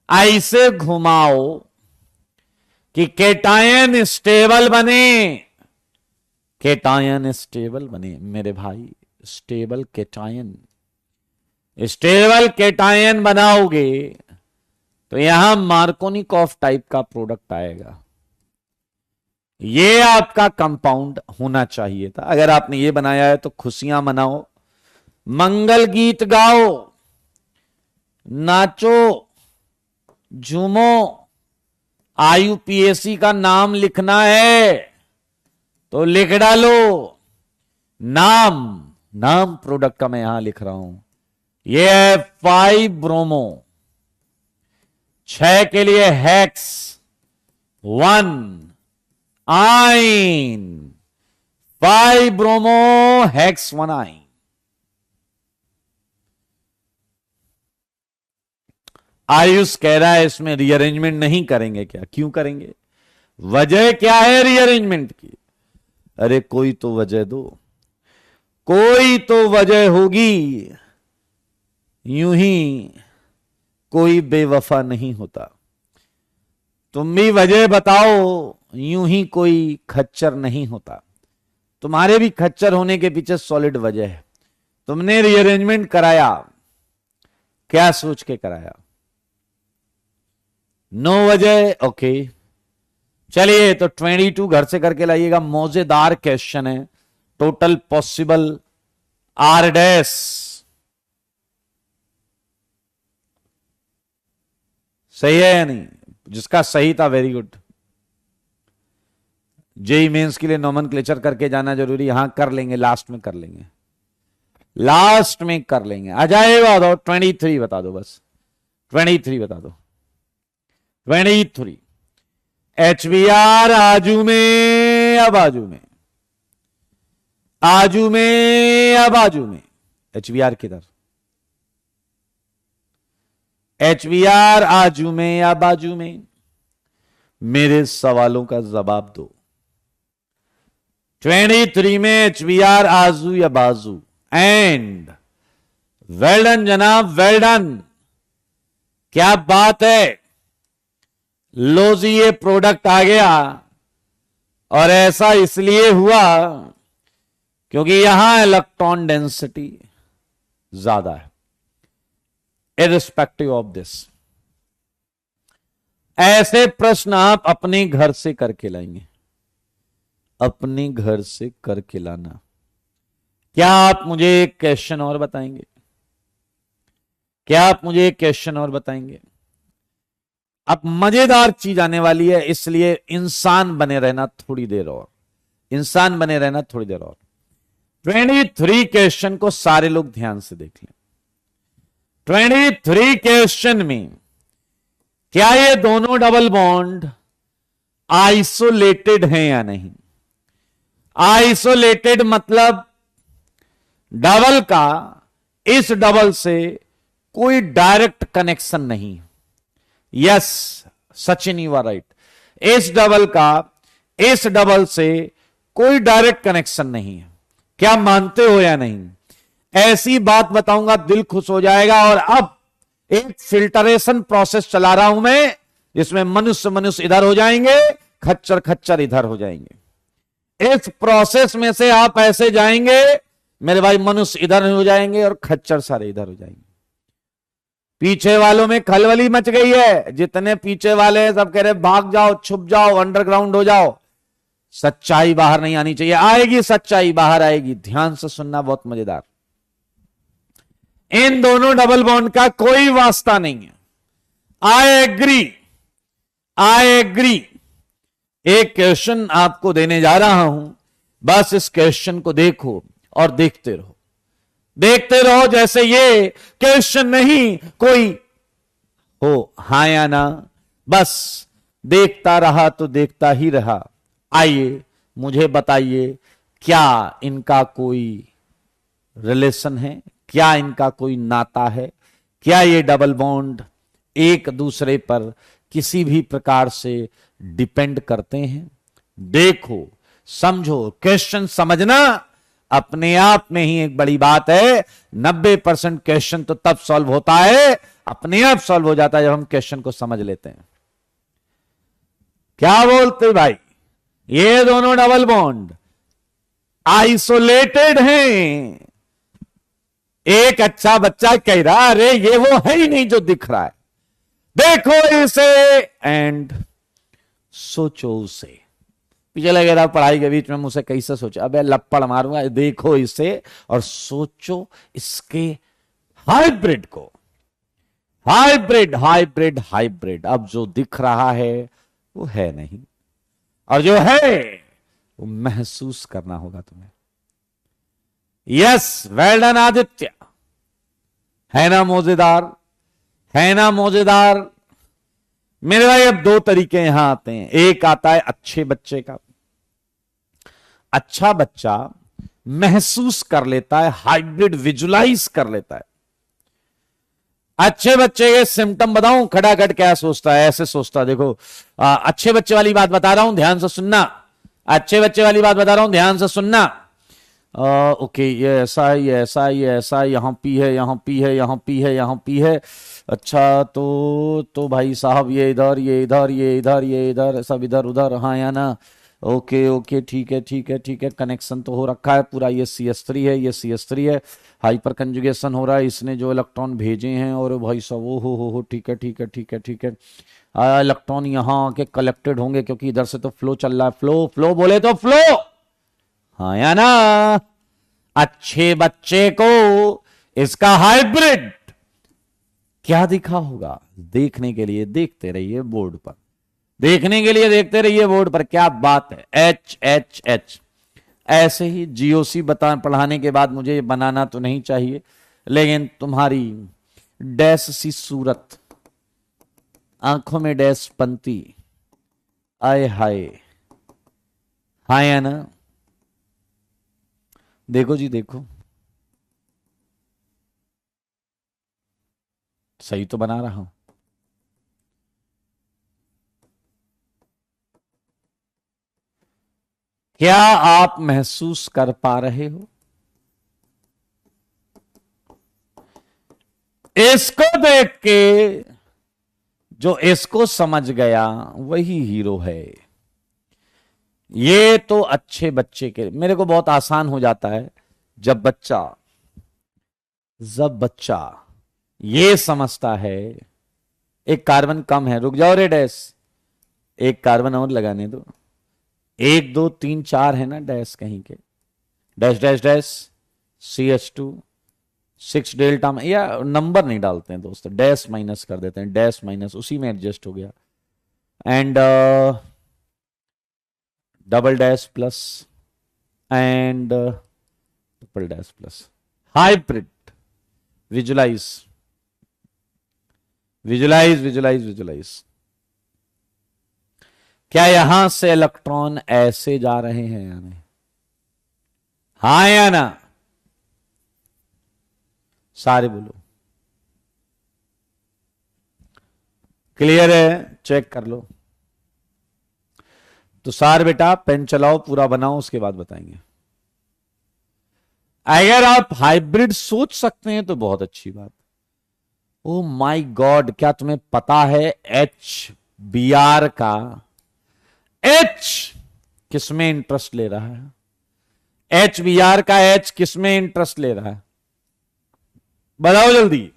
ऐसे घुमाओ कि केटायन स्टेबल बने। केटायन स्टेबल बने मेरे भाई। स्टेबल केटायन, स्टेबल केटायन बनाओगे तो यहां मार्कोनिकॉफ टाइप का प्रोडक्ट आएगा। ये आपका कंपाउंड होना चाहिए था। अगर आपने ये बनाया है तो खुशियां मनाओ, मंगल गीत गाओ, नाचो, झूमो। IUPAC का नाम लिखना है तो लिख डालो। नाम, नाम प्रोडक्ट का मैं यहां लिख रहा हूं। ये है 5 ब्रोमो, 6 के लिए हेक्स, 1 आइन, 5 ब्रोमो हेक्स 1 आइन। आयुष कह रहा है इसमें रीअरेंजमेंट नहीं करेंगे क्या? क्यों करेंगे? वजह क्या है रीअरेंजमेंट की? अरे कोई तो वजह दो, कोई तो वजह होगी। यूं ही कोई बेवफा नहीं होता। तुम भी वजह बताओ। यूं ही कोई खच्चर नहीं होता। तुम्हारे भी खच्चर होने के पीछे सॉलिड वजह है। तुमने रीअरेंजमेंट कराया, क्या सोच के कराया? नो वजह, ओके। चलिए तो 22 घर से करके लाइएगा। मौजेदार क्वेश्चन है। Total possible R dash. सही है या नहीं? जिसका सही था वेरी गुड। जेई मेंस के लिए नोमेनक्लेचर करके जाना जरूरी, यहां कर लेंगे, लास्ट में कर लेंगे, लास्ट में कर लेंगे। आ जाएगा तो 23 बता दो, बस 23 बता दो। 23 HBR आजू में या बाजू में, आजू में या बाजू में, HBR किधर, HBR आजू में या बाजू में, मेरे सवालों का जवाब दो। 23 में HBR आजू या बाजू, एंड वेल डन जनाब, वेल डन, क्या बात है। लो जी, ये प्रोडक्ट आ गया, और ऐसा इसलिए हुआ क्योंकि यहां इलेक्ट्रॉन डेंसिटी ज्यादा है। इररिस्पेक्टिव ऑफ दिस, ऐसे प्रश्न आप अपने घर से करके लाएंगे, अपने घर से करके लाना। क्या आप मुझे एक क्वेश्चन और बताएंगे, क्या आप मुझे एक क्वेश्चन और बताएंगे। अब मजेदार चीज आने वाली है, इसलिए इंसान बने रहना थोड़ी देर और, इंसान बने रहना थोड़ी देर और। 23 क्वेश्चन को सारे लोग ध्यान से देख लें। 23 क्वेश्चन में क्या ये दोनों डबल बॉन्ड आइसोलेटेड हैं या नहीं। आइसोलेटेड मतलब डबल का इस डबल से कोई डायरेक्ट कनेक्शन नहीं। Yes Sachin, you are right, इस डबल का इस डबल से कोई डायरेक्ट कनेक्शन नहीं है। क्या मानते हो या नहीं। ऐसी बात बताऊंगा, दिल खुश हो जाएगा। और अब एक फिल्टरेशन प्रोसेस चला रहा हूं मैं, जिसमें मनुष्य मनुष्य इधर हो जाएंगे, खच्चर खच्चर इधर हो जाएंगे। इस प्रोसेस में से आप ऐसे जाएंगे मेरे भाई, मनुष्य इधर हो जाएंगे और खच्चर सारे इधर हो जाएंगे। पीछे वालों में खलबली मच गई है, जितने पीछे वाले हैं सब कह रहे भाग जाओ, छुप जाओ, अंडरग्राउंड हो जाओ। सच्चाई बाहर नहीं आनी चाहिए, आएगी सच्चाई बाहर आएगी। ध्यान से सुनना, बहुत मजेदार। इन दोनों डबल बॉन्ड का कोई वास्ता नहीं है। I agree, I agree. एक क्वेश्चन आपको देने जा रहा हूं, बस इस क्वेश्चन को देखो और देखते रहो, देखते रहो। जैसे ये क्वेश्चन नहीं कोई हो, हां या ना, बस देखता रहा तो देखता ही रहा। आइए मुझे बताइए, क्या इनका कोई रिलेशन है, क्या इनका कोई नाता है, क्या ये डबल बॉन्ड एक दूसरे पर किसी भी प्रकार से डिपेंड करते हैं। देखो, समझो, क्वेश्चन समझना अपने आप में ही एक बड़ी बात है। 90% क्वेश्चन तो तब सॉल्व होता है, अपने आप सॉल्व हो जाता है, जब हम क्वेश्चन को समझ लेते हैं। क्या बोलते भाई, ये दोनों डबल बॉन्ड आइसोलेटेड हैं। एक अच्छा बच्चा कह रहा, अरे ये वो है ही नहीं जो दिख रहा है, देखो इसे एंड सोचो उसे। पीछे लगे रहा पढ़ाई के बीच में, मुझसे कैसे सोचा, अबे लपड़ मारूंगा। देखो इसे और सोचो इसके हाइब्रिड को। Hybrid hybrid hybrid. अब जो दिख रहा है वो है नहीं, और जो है वो महसूस करना होगा तुम्हें। Yes, well done Aditya. है ना मौजेदार, है ना मौजेदार। मेरे भाई अब दो तरीके यहां आते हैं। एक आता है अच्छे बच्चे का। अच्छा बच्चा महसूस कर लेता है, हाइब्रिड विजुलाइज कर लेता है। अच्छे बच्चे के सिम्टम बताऊं, खटाखट क्या सोचता है, ऐसे सोचता है। देखो अच्छे बच्चे वाली बात बता रहा हूं, ध्यान से सुनना। अच्छे बच्चे वाली बात बता रहा हूं, ध्यान से सुनना। ओके, ये ऐसा है, ये ऐसा है, ये ऐसा है, यहां पी है, यहां पी है, यहां पी है, यहां पी है। अच्छा तो भाई साहब ये इधर, ये इधर, ये इधर, ये इधर, सब इधर उधर, हाँ या ना। ओके ओके, ठीक है ठीक है ठीक है, कनेक्शन तो हो रखा है पूरा। ये CH3 है, ये CH3 है, हाइपर कंजुगेशन हो रहा है, इसने जो इलेक्ट्रॉन भेजे हैं। और भाई साहब ओ हो, ठीक है ठीक है ठीक है ठीक है। इलेक्ट्रॉन यहाँ आके कलेक्टेड होंगे, क्योंकि इधर से तो फ्लो चल रहा है। फ्लो फ्लो बोले तो फ्लो, हाँ या ना। अच्छे बच्चे को इसका हाइब्रिड क्या दिखा होगा, देखने के लिए देखते रहिए बोर्ड पर। देखने के लिए देखते रहिए बोर्ड पर, क्या बात है। एच एच एच ऐसे ही जीओसी बता पढ़ाने के बाद मुझे बनाना तो नहीं चाहिए, लेकिन तुम्हारी डैश सी सूरत, आंखों में डैश पंती, आए हाय, हाय है ना। देखो जी देखो, सही तो बना रहा हूं। क्या आप महसूस कर पा रहे हो? इसको देख के जो इसको समझ गया वही हीरो है। ये तो अच्छे बच्चे के, मेरे को बहुत आसान हो जाता है जब बच्चा ये समझता है एक कार्बन कम है, रुक जाओ रे डैश, एक कार्बन और लगाने दो, 1 2 3 4 है ना डैश कहीं के, dash dash dash CH2 6 delta में, या नंबर नहीं डालते हैं दोस्त, डैश माइनस कर देते हैं, डैश माइनस उसी में एडजस्ट हो गया, and double dash plus and triple dash plus, hybrid. Visualise visualise visualise visualise. क्या यहां से इलेक्ट्रॉन ऐसे जा रहे हैं या नहीं? हाँ या ना? सारे बोलो। क्लियर है? चेक कर लो। तो सार बेटा पेन चलाओ, पूरा बनाओ, उसके बाद बताएंगे। अगर आप हाइब्रिड सोच सकते हैं तो बहुत अच्छी बात। ओ माय गॉड, क्या तुम्हें पता है HBr का H किसमें इंटरेस्ट ले रहा है? HBr का H किसमें इंटरेस्ट ले रहा है? बताओ जल्दी।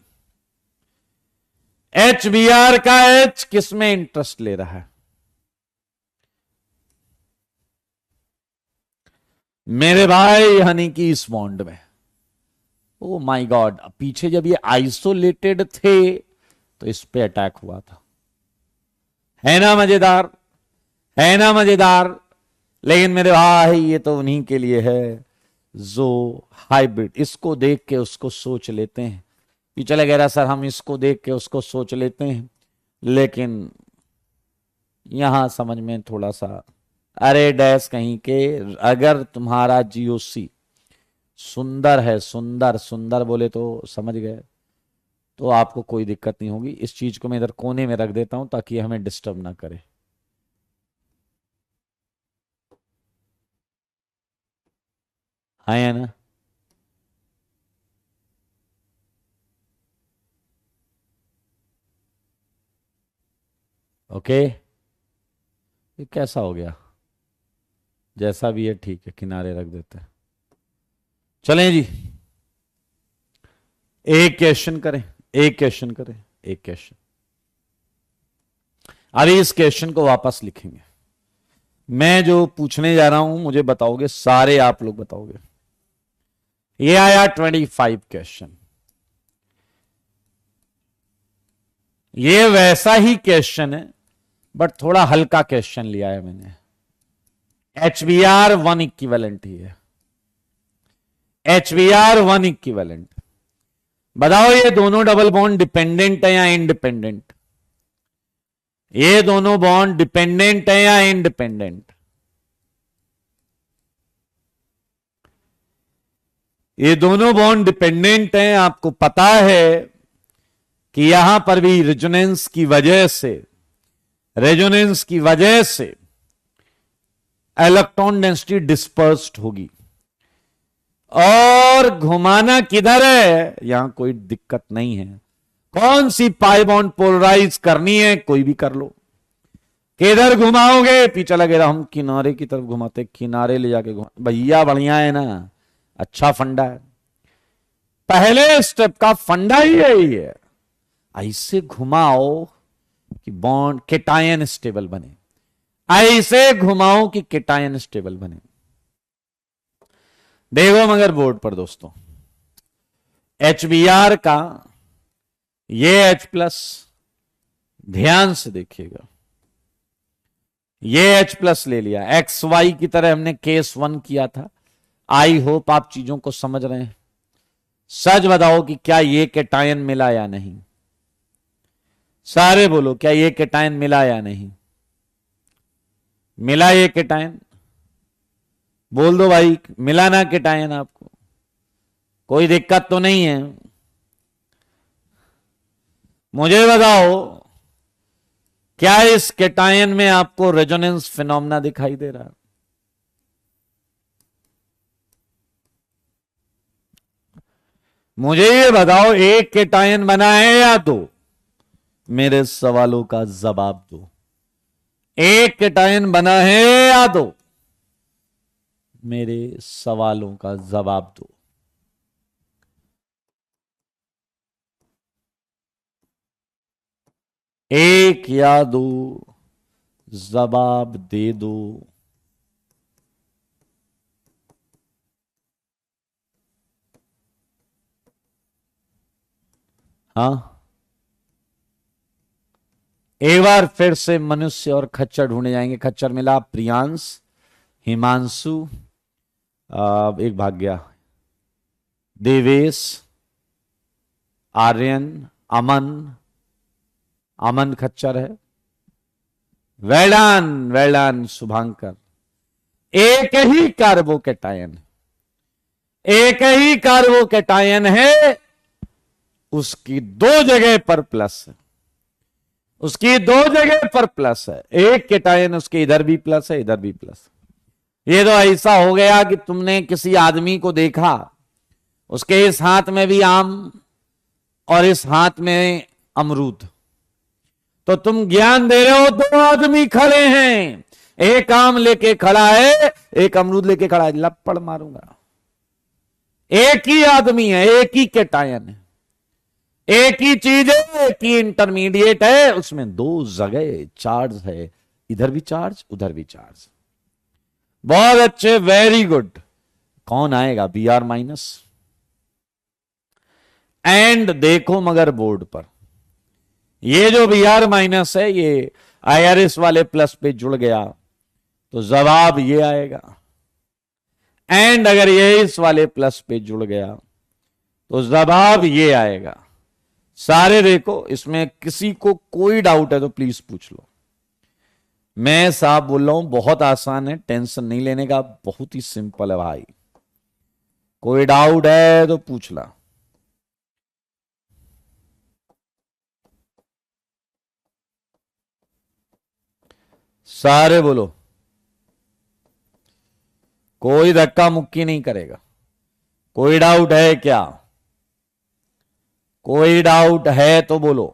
HBr का H किसमें इंटरेस्ट ले रहा है? मेरे भाई यानी कि इस बॉन्ड में। ओ माय गॉड, पीछे जब ये आइसोलेटेड थे तो इस पे अटैक हुआ था। है ना मजेदार? है ना मजेदार? लेकिन मेरे भाई ये तो उन्हीं के लिए है जो हाइब्रिड, इसको देख के उसको सोच लेते हैं कि चले गया सर, हम इसको देख के उसको सोच लेते हैं, लेकिन यहां समझ में थोड़ा सा, अरे डैश कहीं के, अगर तुम्हारा जीओसी सुंदर है, सुंदर सुंदर बोले तो समझ गए, तो आपको कोई दिक्कत नहीं होगी। इस चीज को मैं इधर कोने में रख देता हूं ताकि हमें डिस्टर्ब ना करे। हाँ या ना? ओके, ये कैसा हो गया? जैसा भी है ठीक है, किनारे रख देते हैं। चलें जी, एक क्वेश्चन करें, एक क्वेश्चन करें, एक क्वेश्चन। अभी इस क्वेश्चन को वापस लिखेंगे। मैं जो पूछने जा रहा हूं मुझे बताओगे, सारे आप लोग बताओगे। ये आया 25 क्वेश्चन। ये वैसा ही क्वेश्चन है बट थोड़ा हल्का क्वेश्चन लिया है मैंने। HBr 1 इक्विवेलेंट ही है, HBr 1 इक्विवेलेंट। बताओ ये दोनों डबल बॉन्ड डिपेंडेंट है या इंडिपेंडेंट? ये दोनों बॉन्ड डिपेंडेंट है या इंडिपेंडेंट? ये दोनों बॉन्ड डिपेंडेंट हैं। आपको पता है कि यहां पर भी रेजोनेंस की वजह से इलेक्ट्रॉन डेंसिटी डिस्पर्स्ड होगी। और घुमाना किधर है, यहां कोई दिक्कत नहीं है। कौन सी पाई बॉन्ड पोलराइज करनी है, कोई भी कर लो। किधर घुमाओगे? पीछे लगे हम किनारे की तरफ घुमाते, किनारे ले जाके घुमा भैया, बढ़िया है ना, अच्छा फंडा है। पहले स्टेप का फंडा ही यही है, ऐसे घुमाओ कि बॉन्ड केटायन स्टेबल बने, ऐसे घुमाओ कि केटायन स्टेबल बने। देखो मगर बोर्ड पर दोस्तों, HBr का ये H प्लस, ध्यान से देखिएगा, ये H प्लस ले लिया, एक्स वाई की तरह हमने केस 1 किया था। आई होप आप चीजों को समझ रहे हैं। सच बताओ कि क्या ये कैटायन मिला या नहीं, सारे बोलो, क्या ये कैटायन मिला या नहीं मिला? ये कैटायन बोल दो भाई, मिला ना कैटायन आपको? कोई दिक्कत तो नहीं है? मुझे बताओ, क्या इस कैटायन में आपको रेजोनेंस फिनोमेना दिखाई दे रहा? मुझे ये बताओ, एक कैटायन बना है या दो? मेरे सवालों का जवाब दो। एक कैटायन बना है या दो? मेरे सवालों का जवाब दो। एक या दो, जवाब दे दो। हाँ, एक बार फिर से मनुष्य और खच्चर ढूंढे जाएंगे। खच्चर मिला, प्रियांश, हिमांशु, एक भाग गया, देवेश, आर्यन, अमन। अमन खच्चर है। वेलान वेलान शुभांकर। एक ही कार्बोकैटायन, एक ही कार्बोकैटायन है, उसकी दो जगह पर प्लस है, उसकी दो जगह पर प्लस है। एक कैटायन उसके इधर भी प्लस है, इधर भी प्लस। ये तो ऐसा हो गया कि तुमने किसी आदमी को देखा, उसके इस हाथ में भी आम और इस हाथ में अमरूद, तो तुम ज्ञान दे रहे हो दो आदमी खड़े हैं, एक आम लेके खड़ा है, एक अमरूद लेके खड़ा है, लपड़ मारूंगा। एक ही आदमी है, एक ही कैटायन है, एक ही चीज है, एक ही इंटरमीडिएट है, उसमें दो जगह चार्ज है, इधर भी चार्ज उधर भी चार्ज। बहुत अच्छे, वेरी गुड। कौन आएगा? B are minus. एंड देखो मगर बोर्ड पर, ये जो बी आर माइनस है ये आईआरएस वाले प्लस पे जुड़ गया तो जवाब ये आएगा। एंड अगर ये इस वाले प्लस पे जुड़ गया तो जवाब ये आएगा। सारे देखो, इसमें किसी को कोई डाउट है तो प्लीज पूछ लो। मैं साहब बोल रहा हूं, बहुत आसान है, टेंशन नहीं लेने का, बहुत ही सिंपल है भाई। कोई डाउट है तो पूछ ला। सारे बोलो, कोई धक्का मुक्की नहीं करेगा। कोई डाउट है क्या? कोई डाउट है तो बोलो।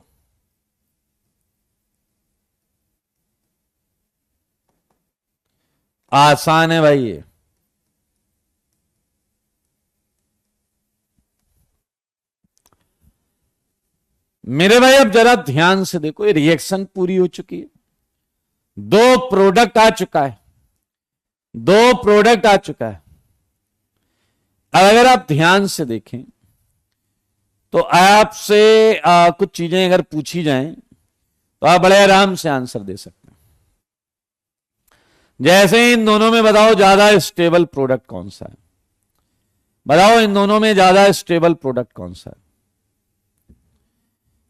आसान है भाई ये। मेरे भाई अब जरा ध्यान से देखो, ये रिएक्शन पूरी हो चुकी है, दो प्रोडक्ट आ चुका है, दो प्रोडक्ट आ चुका है। अब अगर आप ध्यान से देखें तो आपसे कुछ चीजें अगर पूछी जाएं तो आप बड़े आराम से आंसर दे सकते हैं। जैसे इन दोनों में बताओ ज्यादा स्टेबल प्रोडक्ट कौन सा है? बताओ इन दोनों में ज्यादा स्टेबल प्रोडक्ट कौन सा है?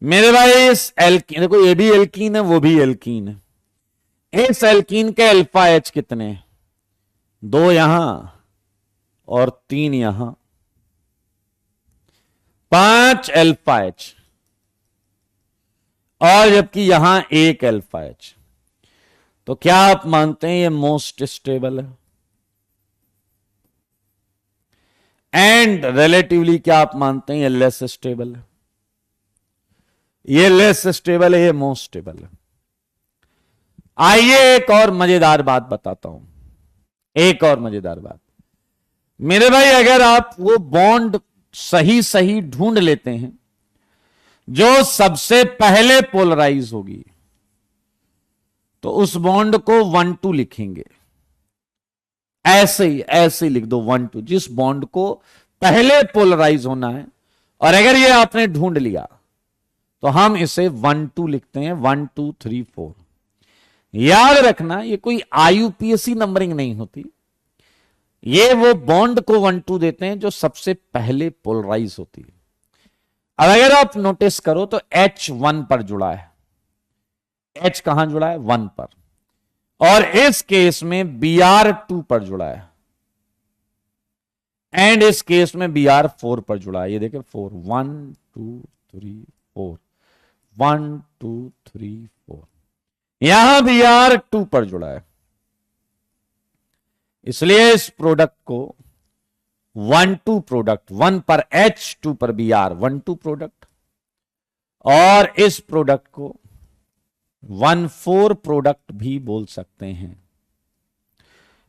मेरे भाई इस एल्कीन, देखो ये भी एल्कीन है वो भी एल्कीन है। इस एल्कीन के अल्फा एच कितने हैं? दो यहां और तीन यहां, 5 अल्फा एच, और जबकि यहां एक अल्फा एच। तो क्या आप मानते हैं ये मोस्ट स्टेबल है? एंड रिलेटिवली क्या आप मानते हैं ये लेस स्टेबल है? ये लेस स्टेबल है, ये मोस्ट स्टेबल है। आइए एक और मजेदार बात बताता हूं, एक और मजेदार बात। मेरे भाई अगर आप वो बॉन्ड सही सही ढूंढ लेते हैं जो सबसे पहले पोलराइज होगी, तो उस बॉन्ड को 1 2 लिखेंगे। ऐसे ही लिख दो 1 2, जिस बॉन्ड को पहले पोलराइज होना है। और अगर ये आपने ढूंढ लिया तो हम इसे 1 2 लिखते हैं, 1 2 3 4। याद रखना, ये कोई आईयूपीएसी नंबरिंग नहीं होती, ये वो बॉन्ड को 1-2 देते हैं जो सबसे पहले पोलराइज होती है। अब अगर आप नोटिस करो तो H 1 पर जुड़ा है, H कहां जुड़ा है? 1 पर, और इस केस में Br 2 पर जुड़ा है, एंड इस केस में Br 4 पर जुड़ा है। ये देखें 4, 1 2 3 4, 1 2 3 4, यहां Br 2 पर जुड़ा है, इसलिए इस प्रोडक्ट को 1-2 प्रोडक्ट, 1 पर H 2 पर Br 1-2 प्रोडक्ट, और इस प्रोडक्ट को 1-4 प्रोडक्ट भी बोल सकते हैं।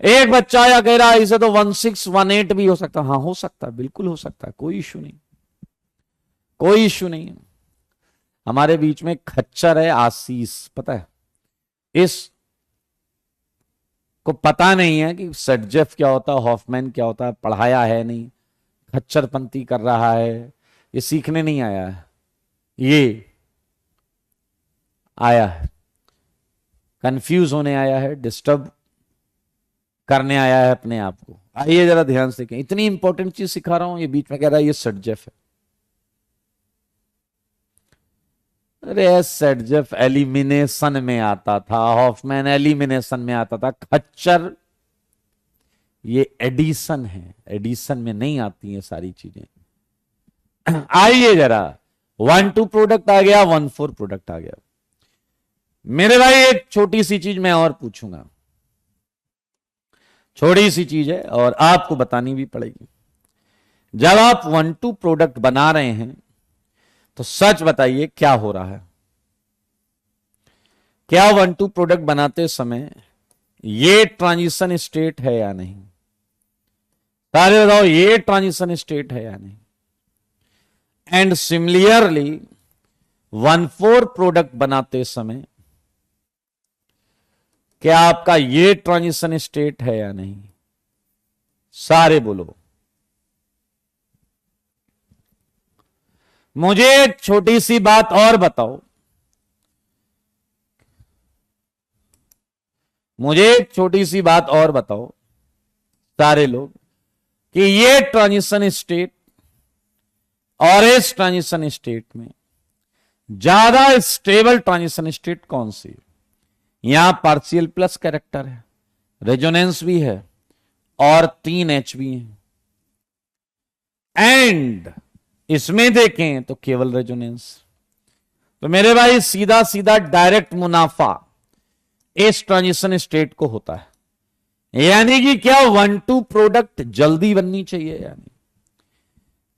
एक बच्चा या कह रहा है इसे तो 1-6-1-8 भी हो सकता है। हाँ हो सकता है, बिल्कुल हो सकता है, कोई इश्यू नहीं, कोई इश्यू नहीं है। हमारे बीच में खच्चर है आशीष, पता है, इस को पता नहीं है कि सडजेफ क्या होता है, हॉफमैन क्या होता है, पढ़ाया है नहीं, खच्चरपंती कर रहा है, ये सीखने नहीं आया है, ये आया है कंफ्यूज होने आया है, डिस्टर्ब करने आया है अपने आप को। आइए जरा ध्यान से देखें, इतनी इंपॉर्टेंट चीज सिखा रहा हूं, ये बीच में कह रहा है ये सडजेफ है। अरे सडजेफ एलिमिनेशन में आता था, हॉफमैन एलिमिनेशन में आता था, खच्चर ये एडिशन है, एडिशन में नहीं आती है सारी चीजें। आइए जरा, 1-2 प्रोडक्ट आ गया, 1-4 प्रोडक्ट आ गया। मेरे भाई एक छोटी सी चीज मैं और पूछूंगा, छोटी सी चीज है और आपको बतानी भी पड़ेगी। जब आप 1-2 प्रोडक्ट बना रहे हैं तो सच बताइए क्या हो रहा है? क्या 1-2 प्रोडक्ट बनाते समय ये ट्रांजिशन स्टेट है या नहीं? सारे बताओ, ये ट्रांजिशन स्टेट है या नहीं? एंड सिमिलरली 1-4 प्रोडक्ट बनाते समय क्या आपका ये ट्रांजिशन स्टेट है या नहीं? सारे बोलो। मुझे एक छोटी सी बात और बताओ, मुझे एक छोटी सी बात और बताओ सारे लोग, कि ये ट्रांजिशन स्टेट और इस ट्रांजिशन स्टेट में ज्यादा स्टेबल ट्रांजिशन स्टेट कौन सी है? यहां पार्शियल प्लस कैरेक्टर है, रेजोनेंस भी है और 3 H भी है, एंड इसमें देखें तो केवल रेजोनेंस। तो मेरे भाई सीधा सीधा डायरेक्ट मुनाफा इस ट्रांजिशन स्टेट को होता है, यानी कि क्या 1-2 प्रोडक्ट जल्दी बननी चाहिए, यानी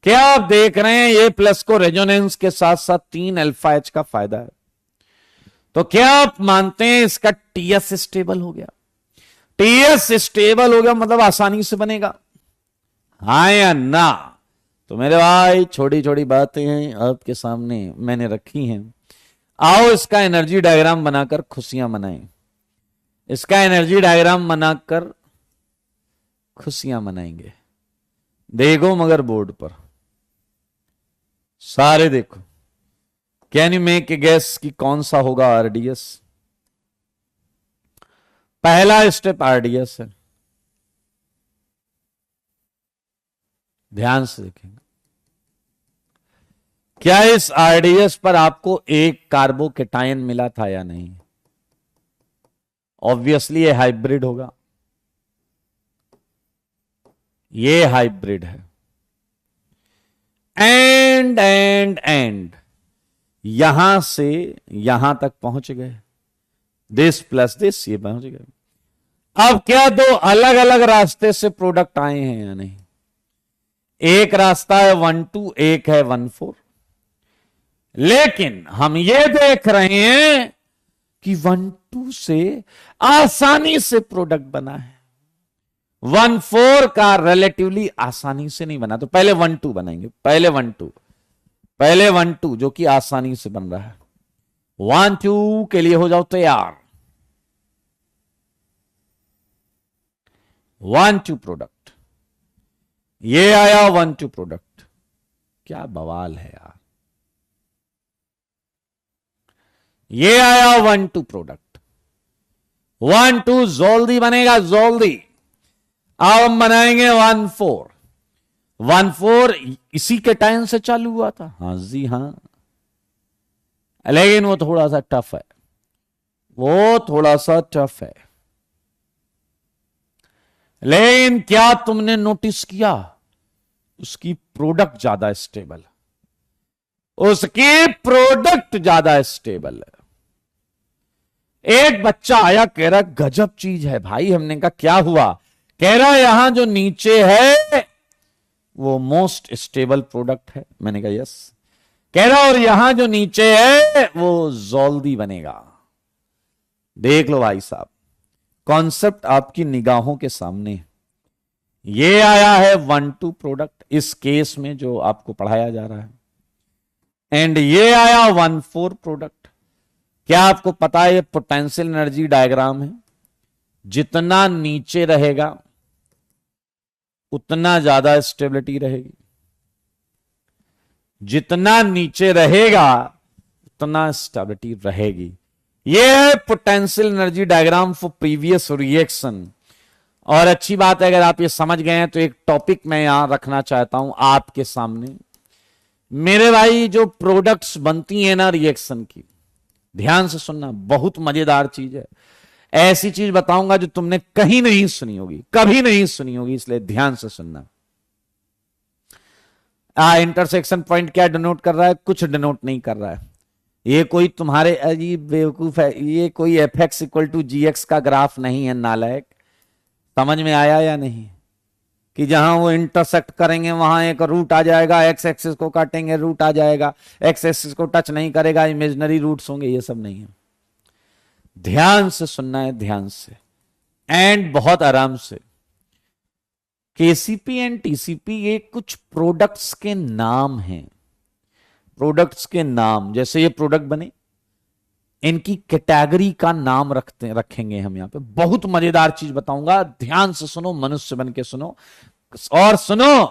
क्या आप देख रहे हैं ये प्लस को रेजोनेंस के साथ साथ 3 अल्फा H का फायदा है, तो क्या आप मानते हैं इसका TS स्टेबल हो गया? TS स्टेबल हो गया मतलब आसानी से बनेगा, हाँ या ना? तो मेरे भाई छोटी छोटी बातें हैं आपके सामने मैंने रखी हैं, आओ इसका एनर्जी डायग्राम बनाकर खुशियां मनाएं, इसका एनर्जी डायग्राम बनाकर खुशियां मनाएंगे। देखो मगर बोर्ड पर सारे देखो, can you make a guess कि कौन सा होगा RDS? पहला स्टेप RDS है, ध्यान से देखेंगे। क्या इस RDS पर आपको एक कार्बोकेटायन मिला था या नहीं? ऑब्वियसली ये हाइब्रिड होगा, ये हाइब्रिड है, एंड यहां से यहां तक पहुंच गए, दिस प्लस दिस ये पहुंच गए। अब क्या दो अलग अलग रास्ते से प्रोडक्ट आए हैं या नहीं? एक रास्ता है 1-2, एक है 1-4, लेकिन हम ये देख रहे हैं कि 1-2 से आसानी से प्रोडक्ट बना है, 1-4 का रिलेटिवली आसानी से नहीं बना। तो पहले 1-2 बनाएंगे, पहले 1-2 जो कि आसानी से बन रहा है। 1-2 के लिए हो जाओ तैयार। 1-2 प्रोडक्ट, ये आया 1-2 प्रोडक्ट, क्या बवाल है यार। ये आया 1-2 प्रोडक्ट, 1-2 जल्दी बनेगा, जल्दी। अब हम बनाएंगे 1-4। 1-4 इसी के टाइम से चालू हुआ था, हाँ जी हाँ, लेकिन वो थोड़ा सा टफ है, वो थोड़ा सा टफ है। लेकिन क्या तुमने नोटिस किया, उसकी प्रोडक्ट ज्यादा स्टेबल, उसकी प्रोडक्ट ज्यादा स्टेबल है। एक बच्चा आया, कह रहा गजब चीज है भाई। हमने कहा क्या हुआ? कह रहा यहां जो नीचे है वो मोस्ट स्टेबल प्रोडक्ट है। मैंने कहा यस। कह रहा और यहां जो नीचे है वो जल्दी बनेगा। देख लो भाई साहब, कॉन्सेप्ट आपकी निगाहों के सामने। ये आया है 1-2 प्रोडक्ट इस केस में जो आपको पढ़ाया जा रहा है, एंड ये आया 1-4 प्रोडक्ट। क्या आपको पता है ये पोटेंशियल एनर्जी डायग्राम है? जितना नीचे रहेगा उतना ज्यादा स्टेबिलिटी रहेगी, जितना नीचे रहेगा उतना स्टेबिलिटी रहेगी। ये है potential energy diagram for previous reaction. और अच्छी बात है, अगर आप ये समझ गए हैं तो एक टॉपिक मैं यहां रखना चाहता हूं आपके सामने। मेरे भाई, जो प्रोडक्ट्स बनती हैं ना रिएक्शन की, ध्यान से सुनना, बहुत मजेदार चीज है। ऐसी चीज बताऊंगा जो तुमने कहीं नहीं सुनी होगी, कभी नहीं सुनी होगी, इसलिए ध्यान से सुनना। इंटरसेक्शन पॉइंट क्या डिनोट कर रहा है? कुछ डिनोट नहीं कर रहा है। ये कोई तुम्हारे अजीब बेवकूफ है, ये कोई fx = gx का ग्राफ नहीं है नालायक। समझ में आया या नहीं? कि जहां वो इंटरसेक्ट करेंगे वहां एक रूट आ जाएगा, एक्स एक्सिस को काटेंगे रूट आ जाएगा, एक्स एक्सिस को टच नहीं करेगा, इमेजिनरी रूट्स होंगे, ये सब नहीं है। ध्यान से सुनना है, ध्यान से एंड बहुत आराम से। केसीपी एंड टीसीपी ये कुछ प्रोडक्ट्स के नाम हैं, प्रोडक्ट्स के नाम। जैसे ये प्रोडक्ट बने, इनकी कैटेगरी का नाम रखेंगे हम यहां पे। बहुत मजेदार चीज बताऊंगा, ध्यान से सुनो, मनुष्य बन के सुनो और सुनो।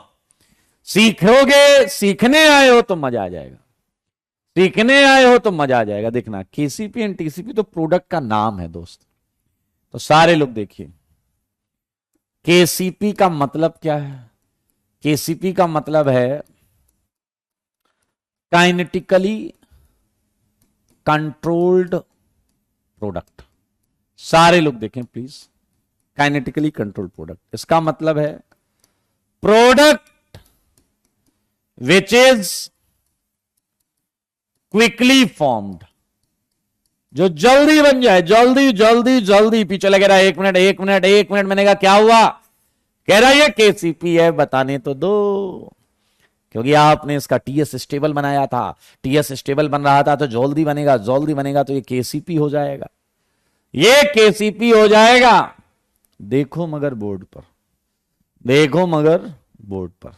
सीखोगे, सीखने आए हो तो मजा आ जाएगा, सीखने आए हो तो मजा आ जाएगा। देखना, केसीपी एंड टीसीपी तो प्रोडक्ट का नाम है दोस्त। तो सारे लोग देखिए, केसीपी का मतलब क्या है? केसीपी का मतलब है काइनेटिकली कंट्रोल्ड प्रोडक्ट। सारे लोग देखें प्लीज, काइनेटिकली कंट्रोल्ड प्रोडक्ट, इसका मतलब है product which is quickly formed, जो जल्दी बन जाए, जल्दी जल्दी जल्दी। पीछे लगे रहा, 1 मिनट 1 मिनट 1 मिनट। मैंने कहा क्या हुआ? कह रहा ये केसीपी है, बताने तो दो, क्योंकि आपने इसका टीएस स्टेबल बनाया था, टीएस स्टेबल बन रहा था तो जल्दी बनेगा, जल्दी बनेगा तो ये केसीपी हो जाएगा, ये केसीपी हो जाएगा। देखो मगर बोर्ड पर, देखो मगर बोर्ड पर,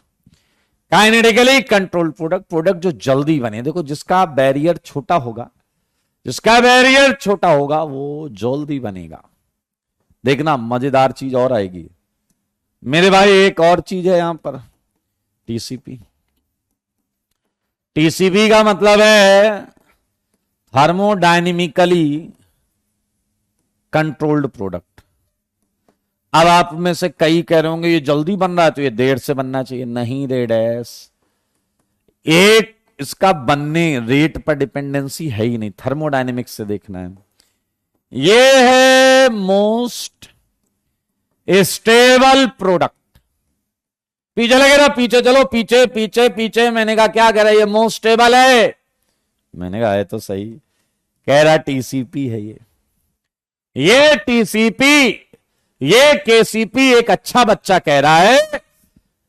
काइनेटिकली कंट्रोल प्रोडक्ट, प्रोडक्ट जो जल्दी बने। देखो, जिसका बैरियर छोटा होगा, जिसका बैरियर छोटा होगा वो जल्दी बनेगा। देखना, मजेदार चीज और आएगी मेरे भाई। एक और चीज है यहां पर, टीसीपी। टीसीपी का मतलब है थर्मोडायनेमिकली कंट्रोल्ड प्रोडक्ट। अब आप में से कई कह रहे होंगे ये जल्दी बन रहा है तो ये देर से बनना चाहिए। नहीं रे डैश, एक इसका बनने रेट पर डिपेंडेंसी है ही नहीं, थर्मोडायनेमिक्स से देखना है। ये है मोस्ट स्टेबल प्रोडक्ट। पीछे लगे रहा, पीछे चलो, पीछे पीछे पीछे। मैंने कहा क्या कह रहा है? ये मोस्ट स्टेबल है। मैंने कहा है तो सही। कह रहा टीसीपी है ये टीसीपी, ये केसीपी एक अच्छा बच्चा कह रहा है।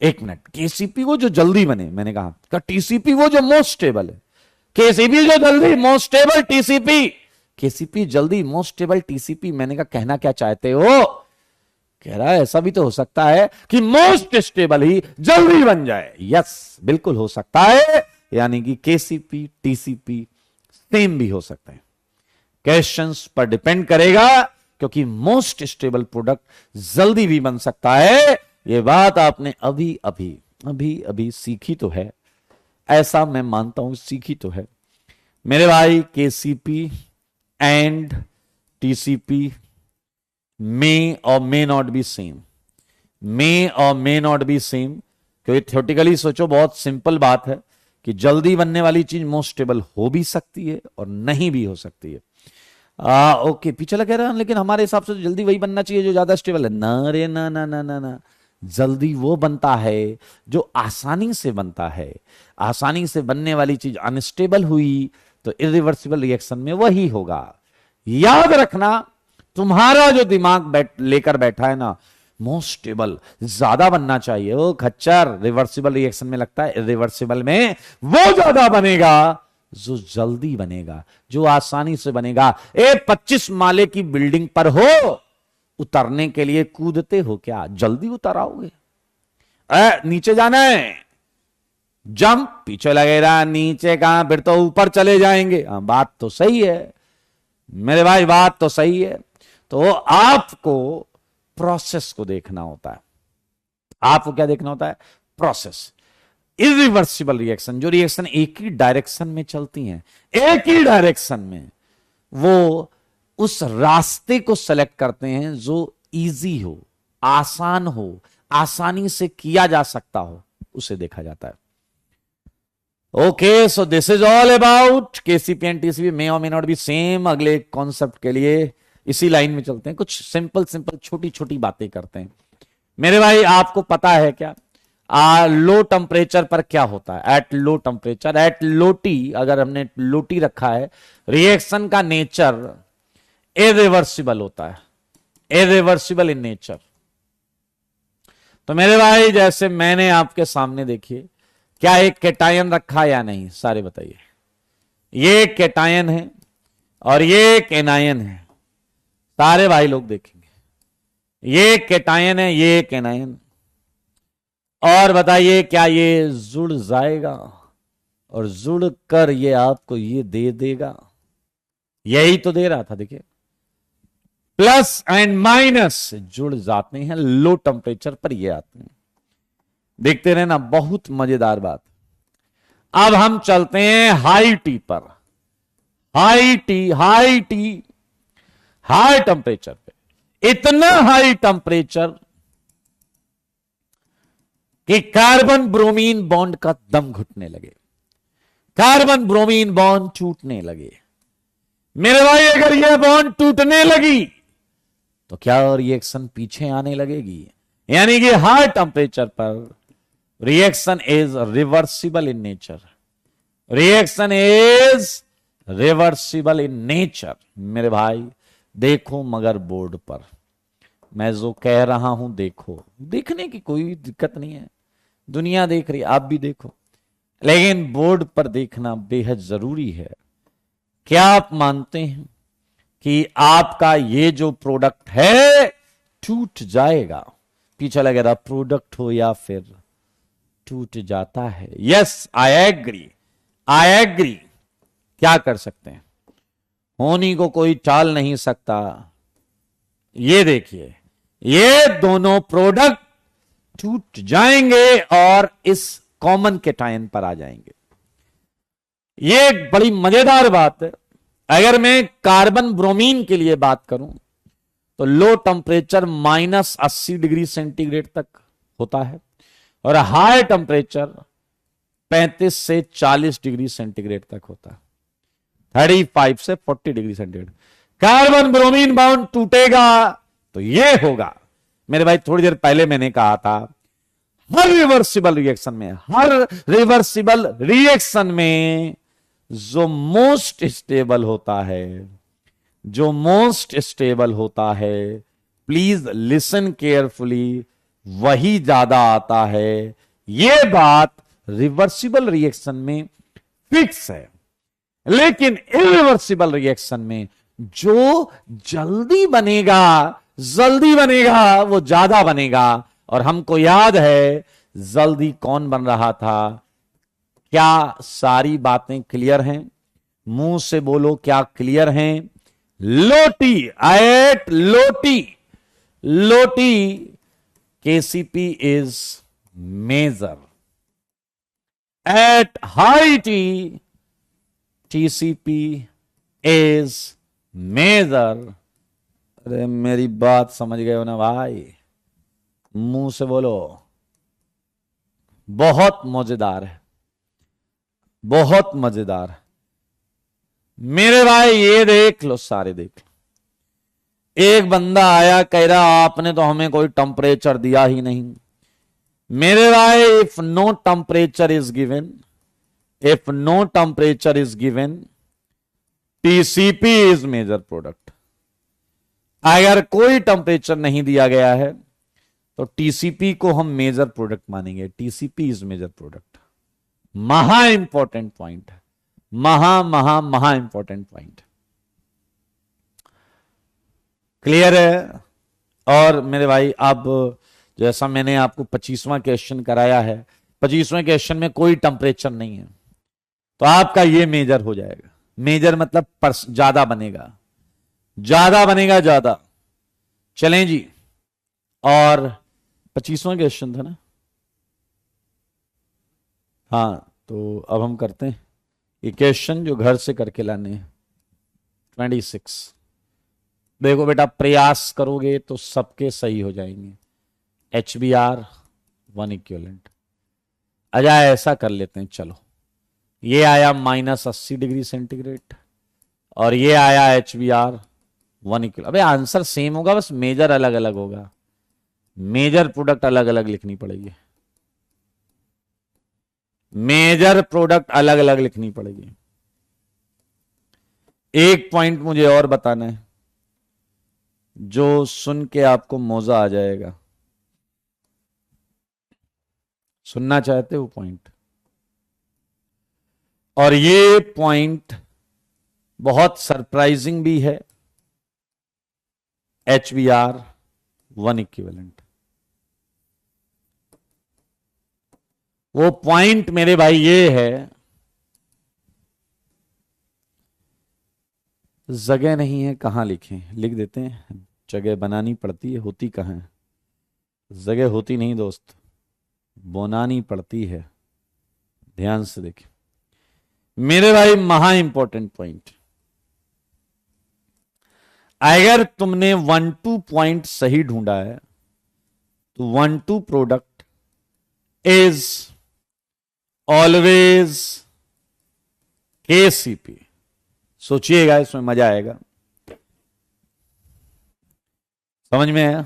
1 मिनट, केसीपी वो जो जल्दी बने, मैंने कहा टीसीपी वो जो मोस्ट स्टेबल है, केसीपी जो जल्दी मोस्ट स्टेबल, टीसीपी केसीपी जल्दी मोस्ट स्टेबल, टीसीपी। मैंने कहा कहना क्या चाहते हो? कह रहा है ऐसा भी तो हो सकता है कि मोस्ट स्टेबल ही जल्दी बन जाए। यस, बिल्कुल हो सकता है, यानी कि केसीपी टीसीपी सेम भी हो सकता है। क्वेश्चंस पर डिपेंड करेगा, क्योंकि मोस्ट स्टेबल प्रोडक्ट जल्दी भी बन सकता है। यह बात आपने अभी अभी सीखी तो है, ऐसा मैं मानता हूं, सीखी तो है मेरे भाई। केसीपी एंड टीसीपी मे और मे नॉट बी सेम, मे और मे नॉट बी सेम, क्योंकि थ्योरेटिकली सोचो बहुत सिंपल बात है कि जल्दी बनने वाली चीज मोस्ट स्टेबल हो भी सकती है और नहीं भी हो सकती है। ओके, पीछे लगे रहा, लेकिन हमारे हिसाब से तो जल्दी वही बनना चाहिए जो ज्यादा स्टेबल है। ना रे ना ना ना ना ना, जल्दी वो बनता है जो आसानी से बनता है। आसानी से बनने वाली चीज अनस्टेबल हुई तो इरिवर्सिबल रिएक्शन में वही होगा। याद रखना, तुम्हारा जो दिमाग लेकर बैठा है ना, मोस्ट स्टेबल ज्यादा बनना चाहिए, वो खच्चर रिवर्सिबल रिएक्शन में लगता है, इरिवर्सिबल में वो ज्यादा बनेगा जो जल्दी बनेगा, जो आसानी से बनेगा। 25 माले की बिल्डिंग पर हो, उतरने के लिए कूदते हो क्या? जल्दी उतर आओगे? नीचे जाना है, जंप, पीछे लगेगा, नीचे कहां, फिर तो ऊपर चले जाएंगे। बात तो सही है मेरे भाई, बात तो सही है। तो आपको प्रोसेस को देखना होता है। आपको क्या देखना होता है? प्रोसेस। इरिवर्सिबल रिएक्शन, जो रिएक्शन एक ही डायरेक्शन में चलती हैं, एक ही डायरेक्शन में, वो उस रास्ते को सेलेक्ट करते हैं जो इजी हो, आसान हो, आसानी से किया जा सकता हो, उसे देखा जाता है। Okay, so this is all about KCP and TCP, may और मे नॉट बी सेम। अगले कॉन्सेप्ट के लिए इसी लाइन में चलते हैं, कुछ सिंपल सिंपल छोटी छोटी बातें करते हैं। मेरे भाई, आपको पता है क्या लो टेम्परेचर पर क्या होता है? At low temperature, at low T, अगर हमने लो टी रखा है, रिएक्शन का नेचर इरिवर्सिबल होता है, इरिवर्सिबल इन नेचर। तो मेरे भाई, जैसे मैंने आपके सामने, देखिए, क्या एक कैटायन रखा या नहीं, सारे बताइए। ये कैटायन है और ये एक एनायन है, सारे भाई लोग देखेंगे। ये कैटायन है, ये एक एनायन, और बताइए क्या ये जुड़ जाएगा और जुड़ कर ये आपको ये दे देगा? यही तो दे रहा था। देखिए, प्लस एंड माइनस जुड़ जाते हैं, लो टेम्परेचर पर ये आते हैं। देखते रहना, बहुत मजेदार बात। अब हम चलते हैं हाई टी पर। High tea, high tea, high temperature पे, इतना हाई टेम्परेचर कि कार्बन ब्रोमीन बॉन्ड का दम घुटने लगे, कार्बन ब्रोमीन बॉन्ड टूटने लगे। मेरे भाई, अगर यह बॉन्ड टूटने लगी तो क्या रिएक्शन पीछे आने लगेगी? यानी कि हाई टेम्परेचर पर reaction is reversible in nature, reaction is reversible in nature. मेरे भाई देखो, मगर बोर्ड पर मैं जो कह रहा हूं देखो, देखने की कोई दिक्कत नहीं है, दुनिया देख रही, आप भी देखो, लेकिन बोर्ड पर देखना बेहद जरूरी है। क्या आप मानते हैं कि आपका ये जो प्रोडक्ट है टूट जाएगा? पीछे लगेगा प्रोडक्ट हो या फिर टूट जाता है। Yes, I agree, I agree. क्या कर सकते हैं, होनी को कोई टाल नहीं सकता। ये देखिए, ये दोनों प्रोडक्ट टूट जाएंगे और इस कॉमन कैटायन पर आ जाएंगे। ये एक बड़ी मजेदार बात है। अगर मैं कार्बन ब्रोमीन के लिए बात करूं तो लो टेम्परेचर -80 डिग्री सेंटीग्रेड तक होता है और हाई टेम्परेचर 35 से 40 डिग्री सेंटीग्रेड तक होता है, 35 से 40 degree centigrade. Carbon bromine bond टूटेगा तो यह होगा। मेरे भाई, थोड़ी देर पहले मैंने कहा था, हर रिवर्सिबल रिएक्शन में, हर रिवर्सिबल रिएक्शन में जो मोस्ट स्टेबल होता है, जो मोस्ट स्टेबल होता है, प्लीज लिसन केयरफुली, वही ज्यादा आता है। यह बात रिवर्सिबल रिएक्शन में फिक्स है, लेकिन इरिवर्सिबल रिएक्शन में जो जल्दी बनेगा वो ज्यादा बनेगा। और हमको याद है जल्दी कौन बन रहा था। क्या सारी बातें क्लियर हैं? मुंह से बोलो, क्या क्लियर हैं? लोटी, at low T, low T KCP is measure, at high T TCP is measure, अरे मेरी बात समझ गए हो ना भाई, मुंह से बोलो। बहुत मजेदार है, बहुत मजेदार है मेरे भाई। ये देख लो, सारे देख लो। एक बंदा आया कह रहा आपने तो हमें कोई टेम्परेचर दिया ही नहीं। मेरे भाई, if no temperature is given, if no temperature is given, TCP is major product. अगर कोई टेम्परेचर नहीं दिया गया है तो टीसीपी को हम मेजर प्रोडक्ट मानेंगे। TCP is major product. महा इंपॉर्टेंट पॉइंट है, महा इंपॉर्टेंट पॉइंट। क्लियर है? और मेरे भाई, अब जैसा मैंने आपको 25वां क्वेश्चन कराया है, 25वें क्वेश्चन में कोई टेम्परेचर नहीं है तो आपका ये मेजर हो जाएगा। मेजर मतलब ज्यादा बनेगा, ज्यादा बनेगा, ज्यादा। चलें जी, और 25वां क्वेश्चन था ना? हाँ, तो अब हम करते हैं ये क्वेश्चन जो घर से करके लाने हैं। 26। देखो बेटा, प्रयास करोगे तो सबके सही हो जाएंगे। HBr 1 equivalent. अच्छा, ऐसा कर लेते हैं, चलो। ये आया -80 डिग्री सेंटीग्रेड और ये आया HBr 1 इक्वल। अबे आंसर सेम होगा, बस मेजर अलग अलग होगा। मेजर प्रोडक्ट अलग अलग लिखनी पड़ेगी, मेजर प्रोडक्ट अलग अलग लिखनी पड़ेगी। एक पॉइंट मुझे और बताना है जो सुन के आपको मौजा आ जाएगा। सुनना चाहते हो पॉइंट? और ये पॉइंट बहुत सरप्राइजिंग भी है। HBr 1 equivalent. वो पॉइंट मेरे भाई ये है, जगह नहीं है, कहां लिखें? लिख देते हैं, जगह बनानी पड़ती है, होती कहां है? जगह होती नहीं दोस्त, बनानी पड़ती है। ध्यान से देखें मेरे भाई, महा इंपॉर्टेंट पॉइंट। अगर तुमने 1-2 पॉइंट सही ढूंढा है तो 1-2 प्रोडक्ट इज ऑलवेज KCP। सोचिएगा, इसमें मजा आएगा। समझ में आया?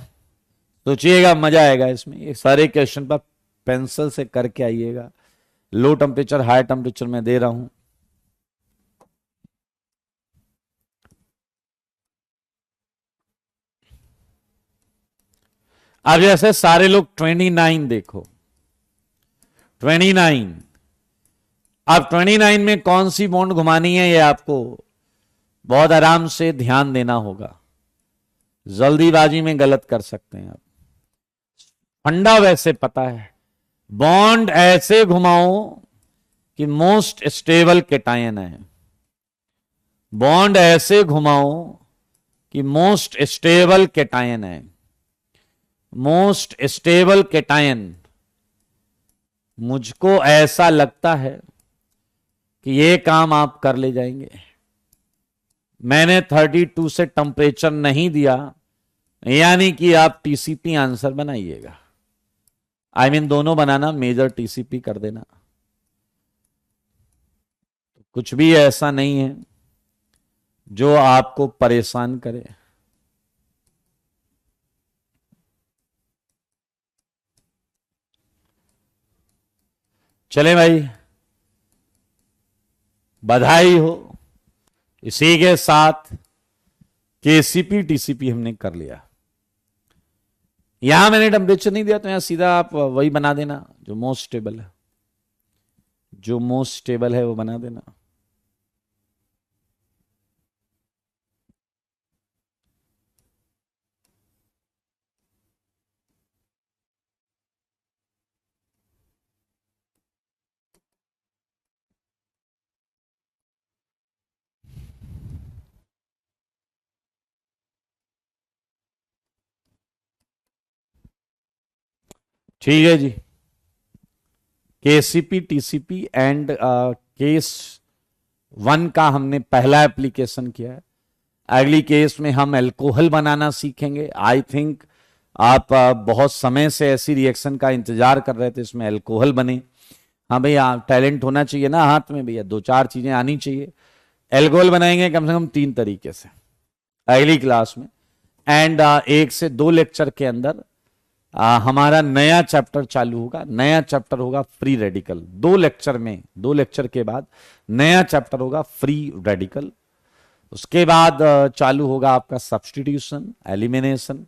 सोचिएगा, मजा आएगा इसमें। ये सारे क्वेश्चन पर पेंसिल से करके आइएगा। लो टेम्परेचर, हाई टेम्परेचर में दे रहा हूं। अब जैसे सारे लोग 29 देखो, 29। अब 29 में कौन सी बॉन्ड घुमानी है ये आपको बहुत आराम से ध्यान देना होगा। जल्दीबाजी में गलत कर सकते हैं आप। फंडा वैसे पता है, बॉन्ड ऐसे घुमाओ कि मोस्ट स्टेबल केटायन है। बॉन्ड ऐसे घुमाओ कि मोस्ट स्टेबल केटायन है। Most stable cation. मुझको ऐसा लगता है कि ये काम आप कर ले जाएंगे। मैंने 32 से टेम्परेचर नहीं दिया, यानी कि आप टीसीपी आंसर बनाइएगा। आई मीन दोनों बनाना, मेजर टीसीपी कर देना। कुछ भी ऐसा नहीं है जो आपको परेशान करे। चले भाई, बधाई हो। इसी के साथ KCP TCP हमने कर लिया। यहां मैंने टेम्परेचर नहीं दिया तो यहां सीधा आप वही बना देना जो मोस्ट स्टेबल है। जो मोस्ट स्टेबल है वो बना देना। ठीक है जी। KCP TCP एंड केस 1 का हमने पहला एप्लीकेशन किया है। अगली केस में हम अल्कोहल बनाना सीखेंगे। आई थिंक आप बहुत समय से ऐसी रिएक्शन का इंतजार कर रहे थे, इसमें अल्कोहल बने। हाँ भैया, टैलेंट होना चाहिए ना हाथ में भैया, 2-4 चीजें आनी चाहिए। अल्कोहल बनाएंगे कम से कम 3 तरीके से अगली क्लास में। एंड 1 से 2 लेक्चर के अंदर हमारा नया चैप्टर चालू होगा। नया चैप्टर होगा फ्री रेडिकल। 2 लेक्चर में, 2 लेक्चर के बाद नया चैप्टर होगा फ्री रेडिकल। उसके बाद चालू होगा आपका सब्स्टिट्यूशन, एलिमिनेशन।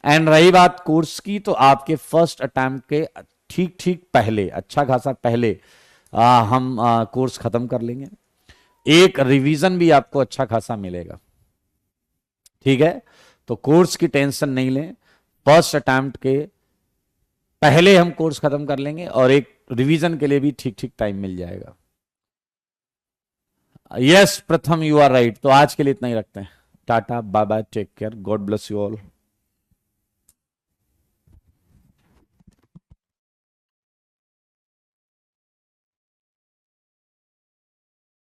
एंड रही बात कोर्स की, तो आपके फर्स्ट अटेम्प्ट के ठीक ठीक पहले, अच्छा खासा पहले हम कोर्स खत्म कर लेंगे। एक रिवीजन भी आपको अच्छा खासा मिलेगा, ठीक है? तो कोर्स की टेंशन नहीं लें, फर्स्ट अटेम्प्ट के पहले हम कोर्स खत्म कर लेंगे और एक रिवीजन के लिए भी ठीक ठीक टाइम मिल जाएगा। यस प्रथम, यू आर राइट। तो आज के लिए इतना ही रखते हैं। Tata, bye bye, take care, God bless you all.